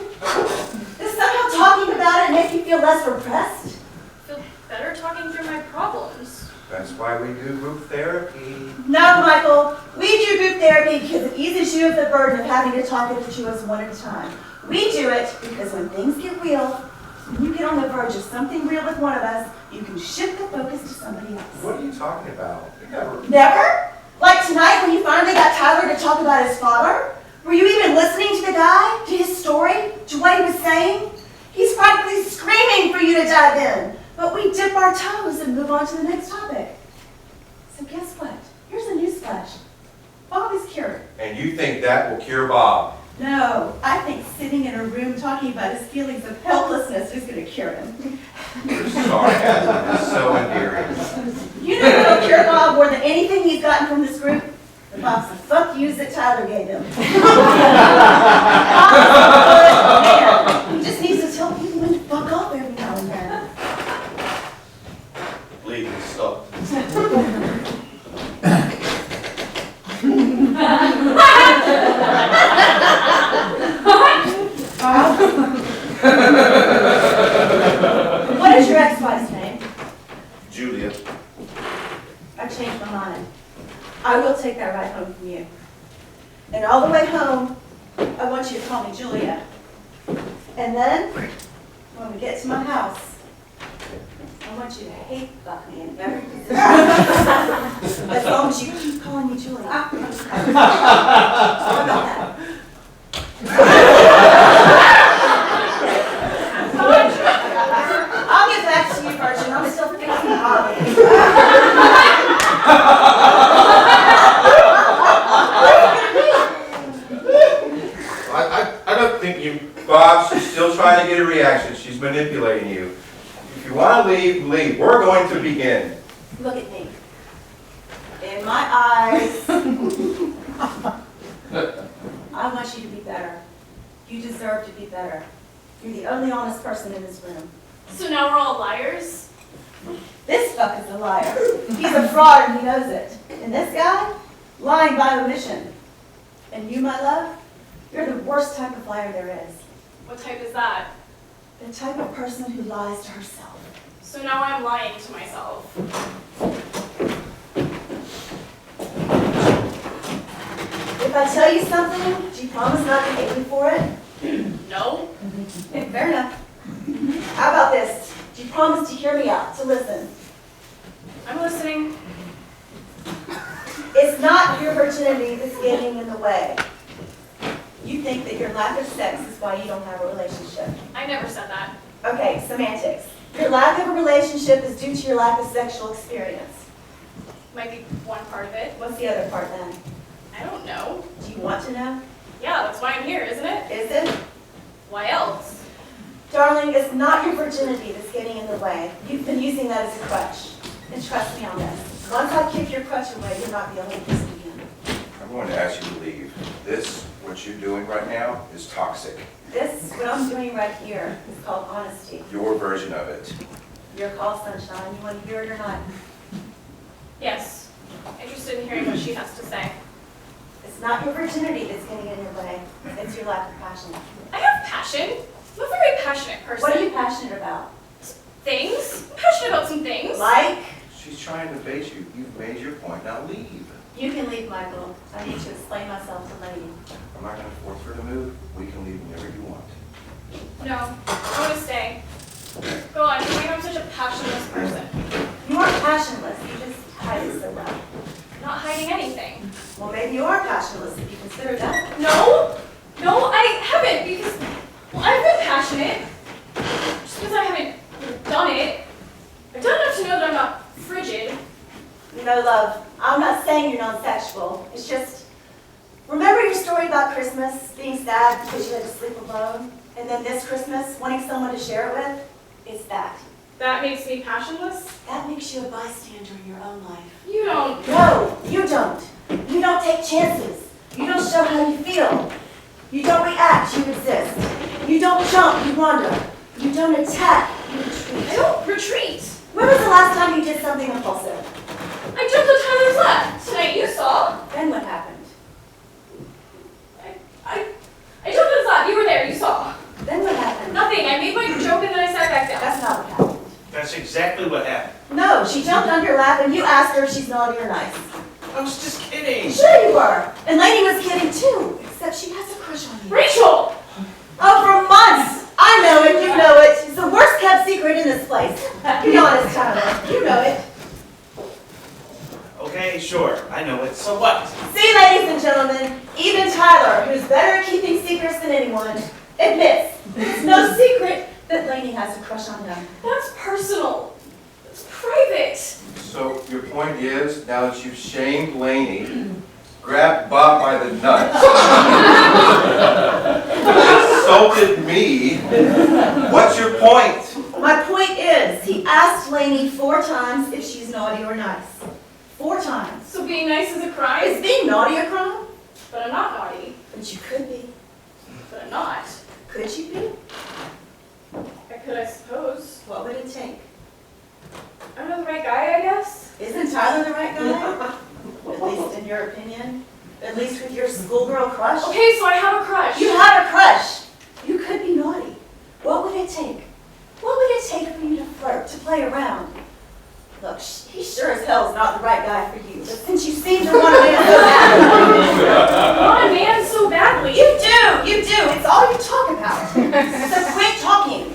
Does somehow talking about it make you feel less repressed? I feel better talking through my problems. That's why we do group therapy. No, Michael. We do group therapy because it eases you of the burden of having to talk it to us one at a time. We do it because when things get real, when you get on the verge of something real with one of us, you can shift the focus to somebody else. What are you talking about? You never... Never? Like tonight when you finally got Tyler to talk about his father? Were you even listening to the guy, to his story, to what he was saying? He's practically screaming for you to dive in. But we dip our toes and move on to the next topic. So guess what? Here's a newsflash. Bob is cured. And you think that will cure Bob? No, I think sitting in a room talking about his feelings of helplessness is going to cure him. Your sarcasm is so endearing. You know what'll cure Bob more than anything he's gotten from this group? The box of fuck yous that Tyler gave him. Bob's a good man. He just needs to tell people when to fuck off every now and then. Bleeding stop. What is your ex-wife's name? Julia. I changed my mind. I will take that ride home from you. And all the way home, I want you to call me Julia. And then, when we get to my house, I want you to hate fuck me in every position. As long as you keep calling me Julia. How about that? I'll get back to you, Virgin. I'm still fixing the holidays. I don't think you... Bob, she's still trying to get a reaction. She's manipulating you. If you want to leave, leave. We're going to begin. Look at me. In my eyes, I want you to be better. You deserve to be better. You're the only honest person in this room. So now we're all liars? This fuck is a liar. He's a fraud and he knows it. And this guy, lying by omission. And you, my love, you're the worst type of liar there is. What type is that? The type of person who lies to herself. So now I'm lying to myself. If I tell you something, do you promise not to hate me for it? No? Fair enough. How about this? Do you promise to hear me out, to listen? I'm listening. It's not your virginity that's getting in the way. You think that your lack of sex is why you don't have a relationship. I never said that. Okay, semantics. Your lack of a relationship is due to your lack of sexual experience. might be one part of it. What's the other part then? I don't know. Do you want to know? Yeah, that's why I'm here, isn't it? Is it? Why else? Darling, it's not your virginity that's getting in the way. You've been using that as a crutch. And trust me on this. Once I kick your crutch away, you're not the only person again. I'm going to ask you to leave. This, what you're doing right now, is toxic. This, what I'm doing right here, is called honesty. Your version of it. Your call, sunshine. You want to hear it or not? Yes. Interested in hearing what she has to say. It's not your virginity that's getting in your way. It's your lack of passion. I have passion. I'm a very passionate person. What are you passionate about? Things. I'm passionate about some things. Like? She's trying to bait you. You've made your point. Now leave. You can leave, Michael. I need to explain myself to Lady. I'm not going to force her to move. We can leave whenever you want. No, I want to stay. Go on, tell me I'm such a passionless person. You aren't passionless. You just hide it so well. I'm not hiding anything. Well, maybe you are passionless if you consider that. No, I haven't because, well, I've been passionate. Just because I haven't done it. I've done enough to know that I'm not frigid. No, love. I'm not saying you're non-sexual. It's just, remember your story about Christmas, being sad because you had to sleep alone? And then this Christmas, wanting someone to share it with? It's that. That makes me passionless? That makes you a bystander in your own life. You don't. No, you don't. You don't take chances. You don't show how you feel. You don't react, you resist. You don't jump, you wander. You don't attack, you retreat. I don't retreat. When was the last time you did something impulsive? I jumped on Tyler's lap. Tonight you saw. Then what happened? I jumped on his lap. You were there. You saw. Then what happened? Nothing. I made my joke and then I sat back down. That's not what happened. That's exactly what happened. No, she jumped on your lap and you asked her if she's naughty or nice. I was just kidding. Sure you were. And Lainey was kidding too, except she has a crush on you. Rachel! Oh, for months! I know it, you know it. It's the worst kept secret in this place. Be honest, Tyler. You know it. Okay, sure. I know it. So what? See, ladies and gentlemen, even Tyler, who's better at keeping secrets than anyone, admits it's no secret that Lainey has a crush on him. That's personal. It's private. So your point is, now that you've shamed Lainey, grabbed Bob by the nuts, insulted me, what's your point? My point is, he asked Lainey 4 times if she's naughty or nice. 4 times. So being nice is a crime? Is being naughty a crime? But I'm not naughty. But you could be. But I'm not. Could you be? I could, I suppose. What would it take? I'm not the right guy, I guess. Isn't Tyler the right guy? At least in your opinion? At least with your schoolgirl crush? Okay, so I have a crush. You have a crush. You could be naughty. What would it take? What would it take for you to flirt, to play around? Look, he sure as hell is not the right guy for you. But since you seem to want a man so badly. Want a man so badly? You do. It's all you talk about. So quit talking.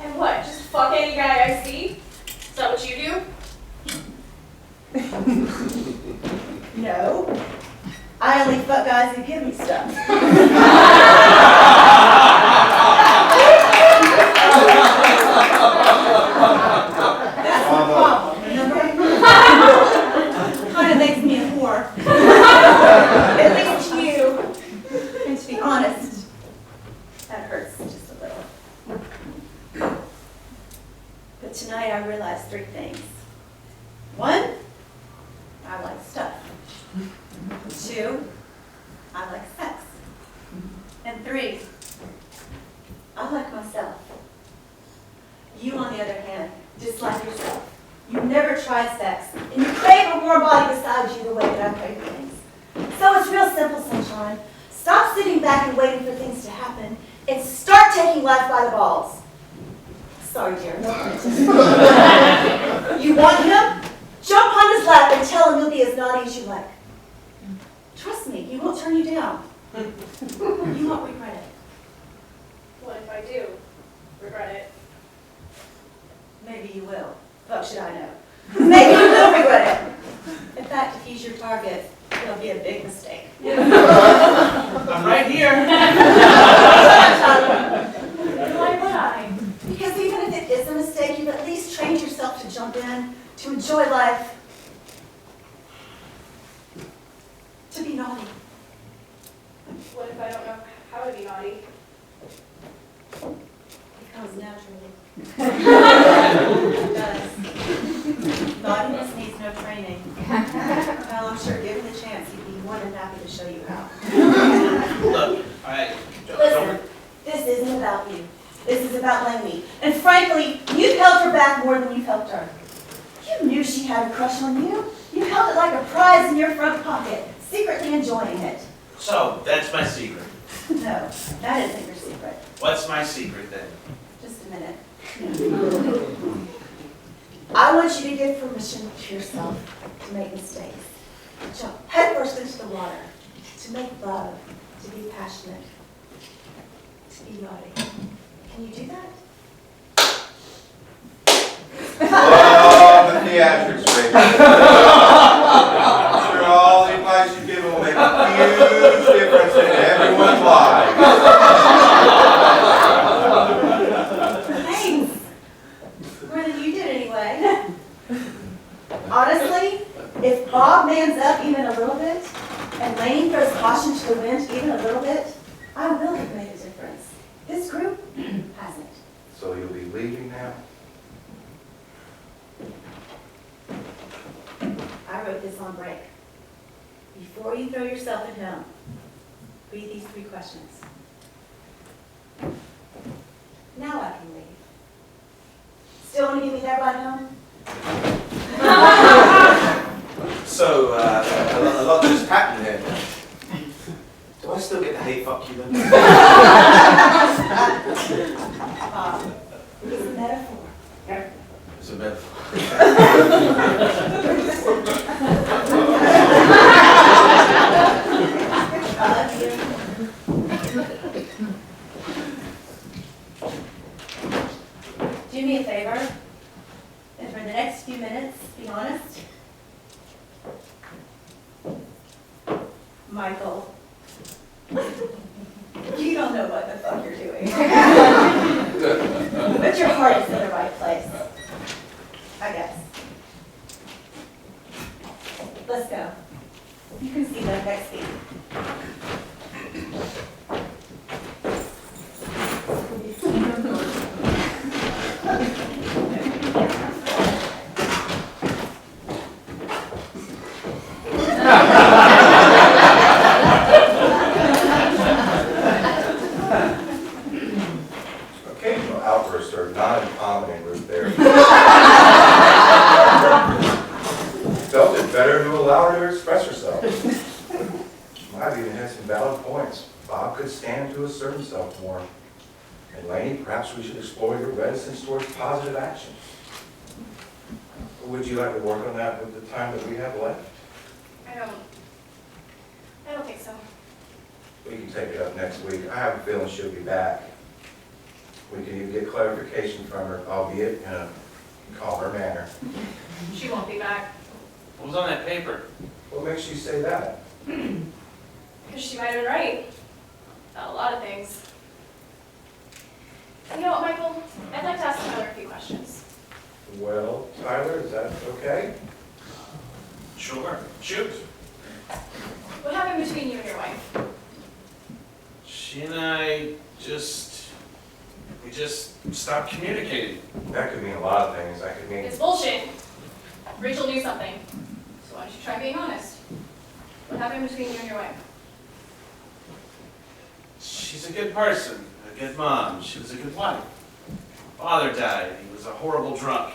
And what, just fuck any guy I see? Is that what you do? No. I only fuck guys who give me stuff. That's the problem, remember? Kind of makes me a whore. At least to you. And to be honest, that hurts just a little. But tonight I realized 3 things. 1, I like stuff. 2, I like sex. And 3, I like myself. You, on the other hand, dislike yourself. You never tried sex, and you crave a warm body beside you the way that I crave things. So it's real simple, sunshine. Stop sitting back and waiting for things to happen, and start taking life by the balls. Sorry, dear, no pun intended. You want him? Jump on his lap and tell him you'll be as naughty as you like. Trust me, he won't turn you down. You won't regret it. What if I do regret it? Maybe you will. Fuck should I know? Maybe you will regret it. In fact, if he's your target, it'll be a big mistake. I'm right here. Why would I? Because even if it is a mistake, you've at least trained yourself to jump in, to enjoy life, naughty. What if I don't know how to be naughty? It comes naturally. It does. Naughtiness needs no training. Well, I'm sure given the chance, he'd be more than happy to show you how. Look, I Listen, this isn't about you. This is about Lainey. And frankly, you've held her back more than you've helped her. You knew she had a crush on you. You held it like a prize in your front pocket, secretly enjoying it. So, that's my secret. No, that isn't your secret. What's my secret then? Just a minute. I want you to give permission to yourself to make mistakes. To jump headfirst into the water. To make love. To be passionate. To be naughty. Can you do that? Oh, the theatrics, baby. I'm sure all the advice you give will make a huge difference in everyone's lives. Thanks. More than you did anyway. Honestly, if Bob mans up even a little bit, and Lane throws caution to the wind even a little bit, I will have made a difference. This group hasn't. So you'll be leaving now? I wrote this on break. Before you throw yourself at him, read these 3 questions. Now I can leave. Still want to get me that ride home? So, a lot just happened here. Do I still get to hate fuck you then? Bob, it's a metaphor. It's a metaphor. I love you. Do me a favor, and for the next few minutes, be honest. Michael, you don't know what the fuck you're doing. But your heart is in the right place, I guess. Let's go. You can see them next week. Occasional outbursts are not uncommon in group therapy. Felt it better to allow her to express herself. Might even had some valid points. Bob could stand to assert himself more. And Lainey, perhaps we should explore your reticence towards positive action. Would you like to work on that with the time that we have left? I don't think so. We can take it up next week. I have a feeling she'll be back. We can even get clarification from her, albeit in a calmer manner. She won't be back. What was on that paper? What makes you say that? Because she might have been right. About a lot of things. You know what, Michael? I'd like to ask another few questions. Well, Tyler, is that okay? Sure. Shoot. What happened between you and your wife? She and I we just stopped communicating. That could mean a lot of things. That could mean, It's bullshit. Rachel knew something. So why don't you try being honest? What happened between you and your wife? She's a good person, a good mom. She was a good wife. Father died. He was a horrible drunk.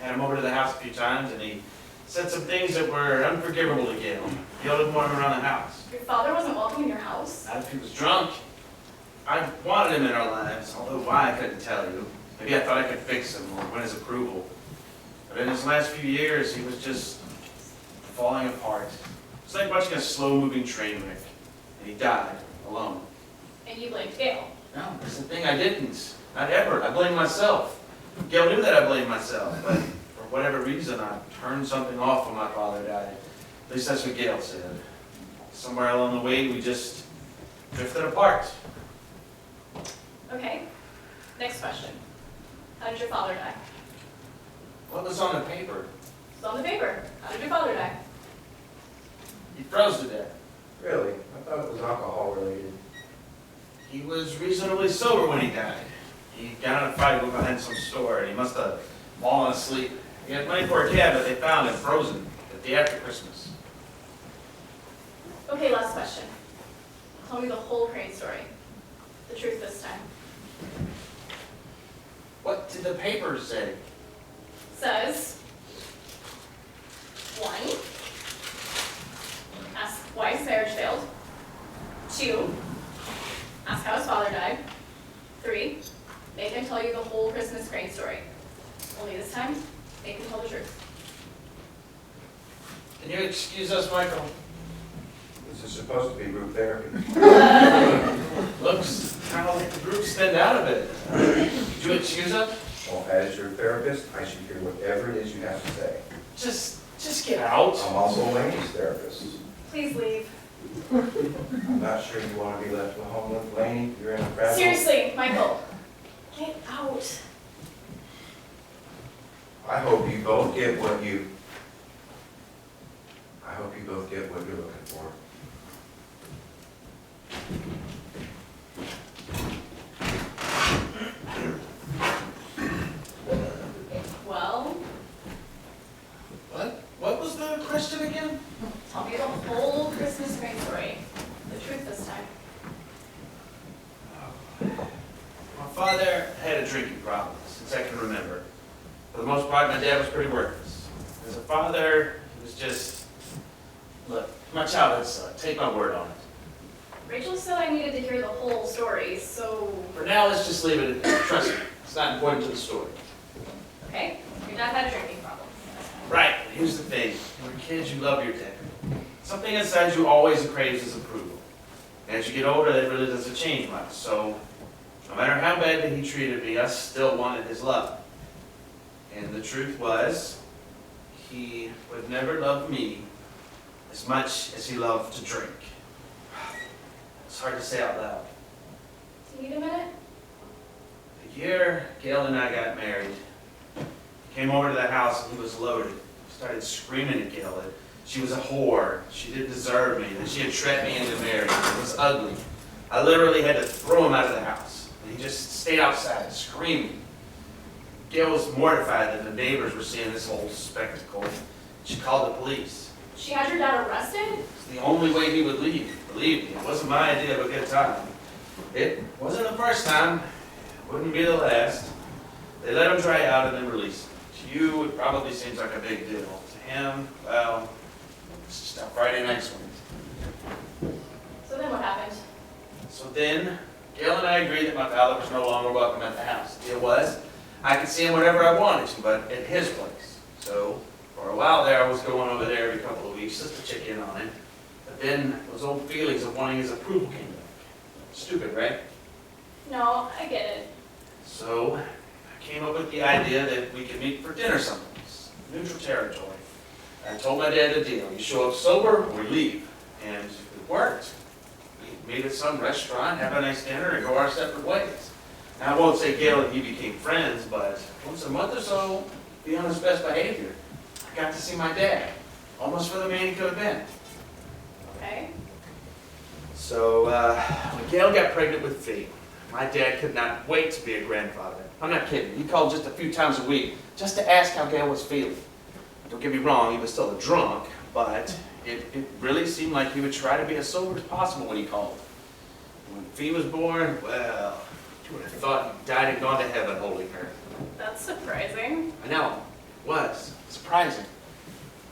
I had him over to the house a few times, and he said some things that were unforgivable to Gail. Gail didn't want him around the house. Your father wasn't welcome in your house? Not if he was drunk. I wanted him in our lives, although why I couldn't tell you. Maybe I thought I could fix him or win his approval. But in his last few years, he was just falling apart. It's like watching a slow-moving train wreck. And he died alone. And you blamed Gail. No, that's the thing, I didn't. Not ever. I blamed myself. Gail knew that I blamed myself, but for whatever reason, I turned something off when my father died. At least that's what Gail said. Somewhere along the way, we just drifted apart. Okay. Next question. How did your father die? What was on the paper? It's on the paper. How did your father die? He froze to death. Really? I thought it was alcohol related. He was reasonably sober when he died. He got in a fight behind some store, and he must have fallen asleep. He had money for a cab, but they found him frozen the day after Christmas. Okay, last question. Tell me the whole Crane story. The truth this time. What did the paper say? Says, 1, ask why his marriage failed. 2, ask how his father died. 3, make him tell you the whole Christmas Crane story. Only this time, make him tell the truth. Can you excuse us, Michael? This is supposed to be group therapy. Looks kind of like the group's thinned out a bit. Could you excuse us? Well, as your therapist, I should hear whatever it is you have to say. Just get out. I'm also Laney's therapist. Please leave. I'm not sure you want to be left alone with Laney. You're in a crowd. Seriously, Michael, get out. I hope you both get what you're looking for. Well, What was the question again? tell me the whole Christmas Crane story. The truth this time. My father had a drinking problem since I can remember. For the most part, my dad was pretty worthless. As a father, he was just, look, my childhood son, take my word on it. Rachel said I needed to hear the whole story, so, For now, let's just leave it at, trust me, it's not important to the story. okay? Your dad had a drinking problem. Right, but here's the thing. When you're kids, you love your dad. Something inside you always craves his approval. And as you get older, that really doesn't change much. So, no matter how badly he treated me, I still wanted his love. And the truth was, he would never love me as much as he loved to drink. It's hard to say out loud. Do you need a minute? The year Gail and I got married, he came over to the house and he was loaded. He started screaming at Gail that she was a whore, she didn't deserve me, that she had tricked me into marriage. It was ugly. I literally had to throw him out of the house. And he just stayed outside screaming. Gail was mortified that the neighbors were seeing this whole spectacle. She called the police. She had your dad arrested? It's the only way he would leave. Believe me, it wasn't my idea of a good time. It wasn't the first time. It wouldn't be the last. They let him try out and then release him. To you, it probably seems like a big deal. To him, well, it's just a Friday night swing. So then what happened? So then, Gail and I agreed that my father was no longer welcome at the house. The deal was, I could see him whenever I wanted to, but at his place. So, for a while there, I was going over there every couple of weeks just to check in on him. But then, those old feelings of wanting his approval came back. Stupid, right? No, I get it. So, I came up with the idea that we could meet for dinner someplace. Neutral territory. I told my dad the deal. You show up sober, or we leave. And it worked. We meet at some restaurant, have a nice dinner, and go our separate ways. Now, I won't say Gail and he became friends, but once a month or so, be on his best behavior. I got to see my dad, almost for the man he could have been. Okay. So, when Gail got pregnant with Fee, my dad could not wait to be a grandfather. I'm not kidding. He called just a few times a week just to ask how Gail was feeling. Don't get me wrong, he was still a drunk, but it really seemed like he would try to be as sober as possible when he called. When Fee was born, well, you would have thought he died and gone to heaven holding her. That's surprising. I know, it was surprising.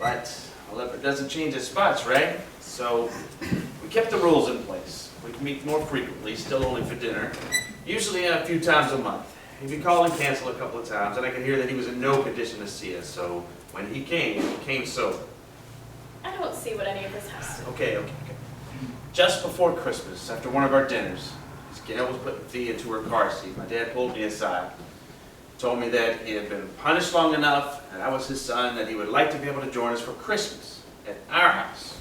But, well, if it doesn't change its spots, right? So, we kept the rules in place. We could meet more frequently, still only for dinner, usually a few times a month. He'd call and cancel a couple of times, and I could hear that he was in no condition to see us, so when he came sober. I don't see what any of this has to Okay. Just before Christmas, after one of our dinners, as Gail was putting Fee into her car seat, my dad pulled me aside, told me that he had been punished long enough, and I was his son, that he would like to be able to join us for Christmas at our house.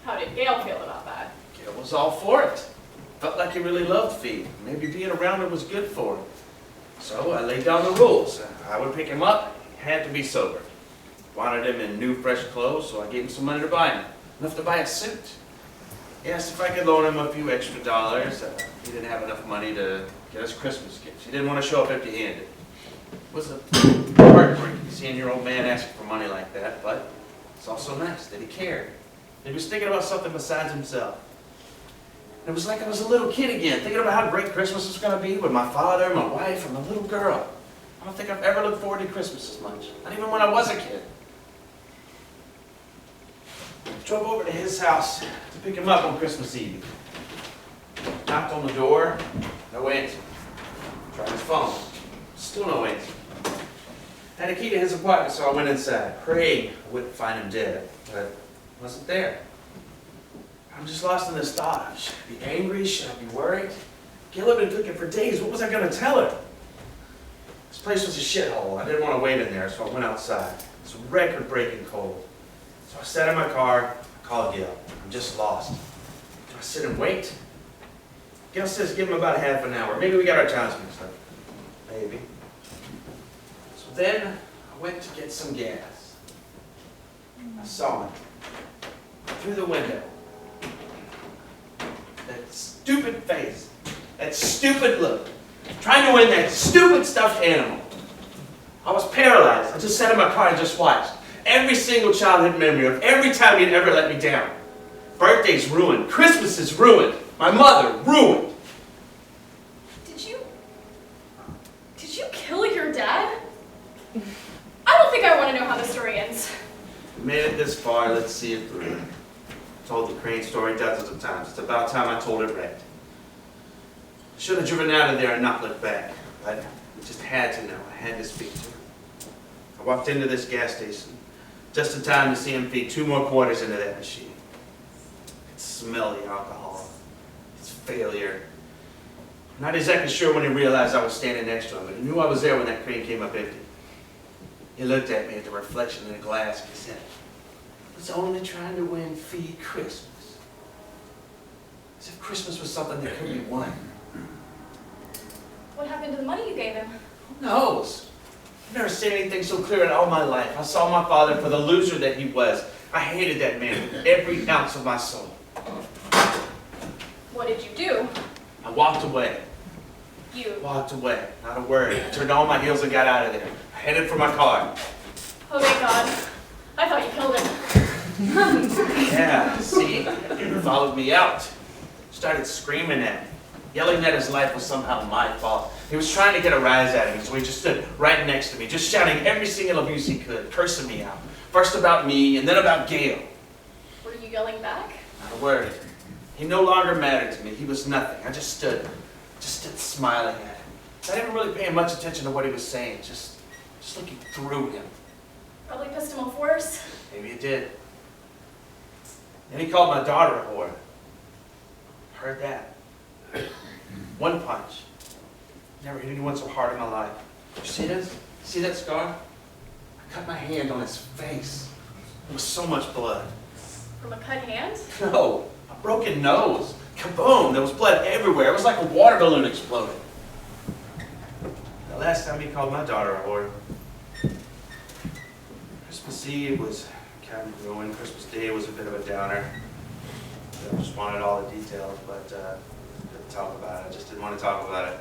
How did Gail feel about that? Gail was all for it. Felt like he really loved Fee. Maybe being around him was good for him. So I laid down the rules. I would pick him up, he had to be sober. Wanted him in new, fresh clothes, so I gave him some money to buy him. Enough to buy a suit. He asked if I could loan him a few extra dollars. He didn't have enough money to get us Christmas gifts. He didn't want to show up empty-handed. It was a heartbreaking seeing your old man asking for money like that, but it's also nice that he cared. He was thinking about something besides himself. It was like I was a little kid again, thinking about how great Christmas was going to be with my father, my wife, and my little girl. I don't think I've ever looked forward to Christmas as much, not even when I was a kid. I drove over to his house to pick him up on Christmas Eve. Knocked on the door, no answer. Tried his phone, still no answer. Had a key to his apartment, so I went inside, praying I wouldn't find him dead, but he wasn't there. I'm just lost in this thought. Should I be angry? Should I be worried? Gail had been cooking for days. What was I going to tell her? This place was a shithole. I didn't want to wait in there, so I went outside. It was record-breaking cold. So I sat in my car, I called Gail. I'm just lost. Do I sit and wait? Gail says give him about half an hour. Maybe we got our times mixed up. Maybe. So then I went to get some gas. I saw him through the window. That stupid face, that stupid look, trying to win that stupid stuffed animal. I was paralyzed. I just sat in my car and just watched. Every single childhood memory of every time he'd ever let me down. Birthdays ruined. Christmas is ruined. My mother ruined. Did you kill your dad? I don't think I want to know how the story ends. We made it this far, let's see it through. Told the Crane story dozens of times. It's about time I told it right. I should have driven out of there and not looked back, but I just had to know. I had to speak to him. I walked into this gas station just in time to see him feed 2 more quarters into that machine. I could smell the alcohol, his failure. Not exactly sure when he realized I was standing next to him, but he knew I was there when that crane came up empty. He looked at me at the reflection in the glass and he said, I was only trying to win Feed Christmas. As if Christmas was something that could be won. What happened to the money you gave him? Who knows? I've never seen anything so clear in all my life. I saw my father for the loser that he was. I hated that man with every ounce of my soul. What did you do? I walked away. You. Walked away. Not a word. I turned on my heels and got out of there. I headed for my car. Oh, thank God. I thought you killed him. Yeah, see? He followed me out. Started screaming at me. Yelling that his life was somehow my fault. He was trying to get a rise out of me, so he just stood right next to me, just shouting every single abuse he could, cursing me out. First about me, and then about Gail. Were you yelling back? Not a word. He no longer mattered to me. He was nothing. I just stood smiling at him. Not even really paying much attention to what he was saying, just looking through him. Probably pissed him off worse. Maybe it did. Then he called my daughter a whore. Heard that. One punch. Never hit anyone so hard in my life. You see this? See that scar? I cut my hand on his face. There was so much blood. From a cut hand? No, a broken nose. Kaboom! There was blood everywhere. It was like a water balloon exploded. The last time he called my daughter a whore. Christmas Eve was kind of ruined. Christmas Day was a bit of a downer. I just wanted all the details, but didn't talk about it. I just didn't want to talk about it.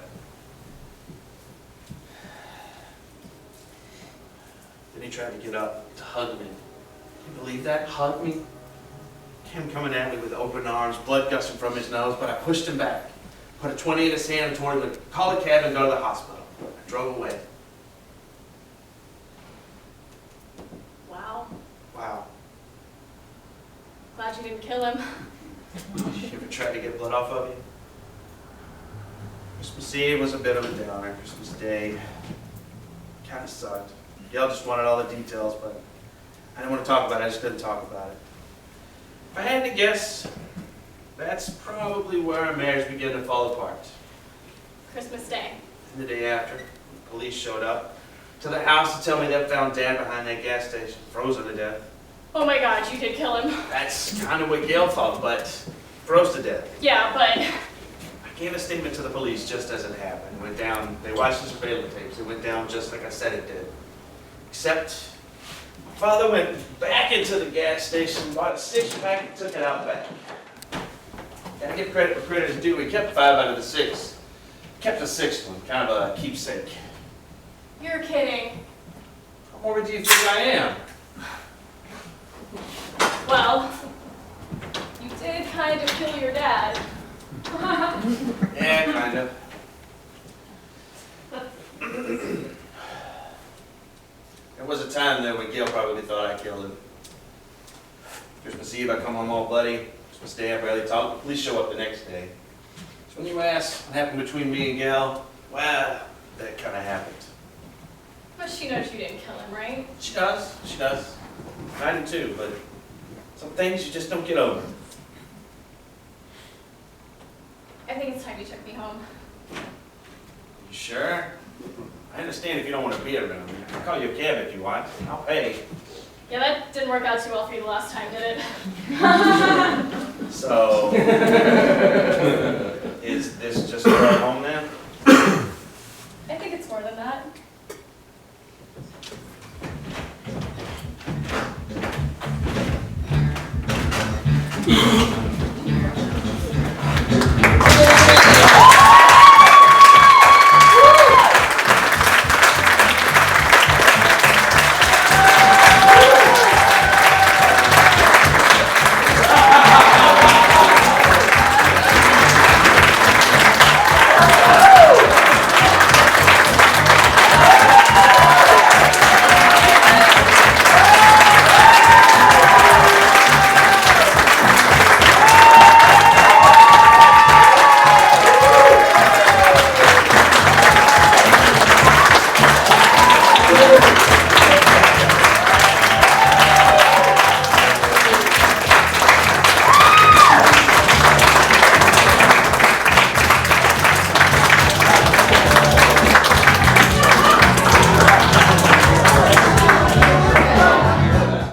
Then he tried to get up to hug me. Can you believe that? Hug me? Him coming at me with open arms, blood gushing from his nose, but I pushed him back. Put a 20 in his hand and told him to call a cab and go to the hospital. I drove away. Wow. Wow. Glad you didn't kill him. You ever tried to get blood off of you? Christmas Eve was a bit of a downer. Christmas Day kind of sucked. Gail just wanted all the details, but I didn't want to talk about it. I just couldn't talk about it. If I had to guess, that's probably where our marriage began to fall apart. Christmas Day. And the day after, the police showed up to the house to tell me they found Dad behind that gas station, frozen to death. Oh my God, you did kill him. That's kind of what Gail thought, but froze to death. Yeah, but I gave a statement to the police just as it happened. It went down, they watched the surveillance tapes. It went down just like I said it did. Except, my father went back into the gas station, bought a 6-pack, and took it out back. I give credit where credit is due. We kept 5 out of the 6. Kept the 6th one, kind of a keepsake. You're kidding. How morbid do you think I am? Well, you did kind of kill your dad. Yeah, kind of. There was a time though when Gail probably thought I killed him. Christmas Eve, I come home all bloody. Christmas Day, I barely talk. Police show up the next day. So when you ask what happened between me and Gail, well, that kind of happened. But she knows you didn't kill him, right? She does. She does. I do too, but some things you just don't get over. I think it's time you took me home. You sure? I understand if you don't want to be around me. I'll call you a cab if you want. I'll pay. Yeah, that didn't work out too well for you the last time, did it? So, is this just a ride home then? I think it's more than that.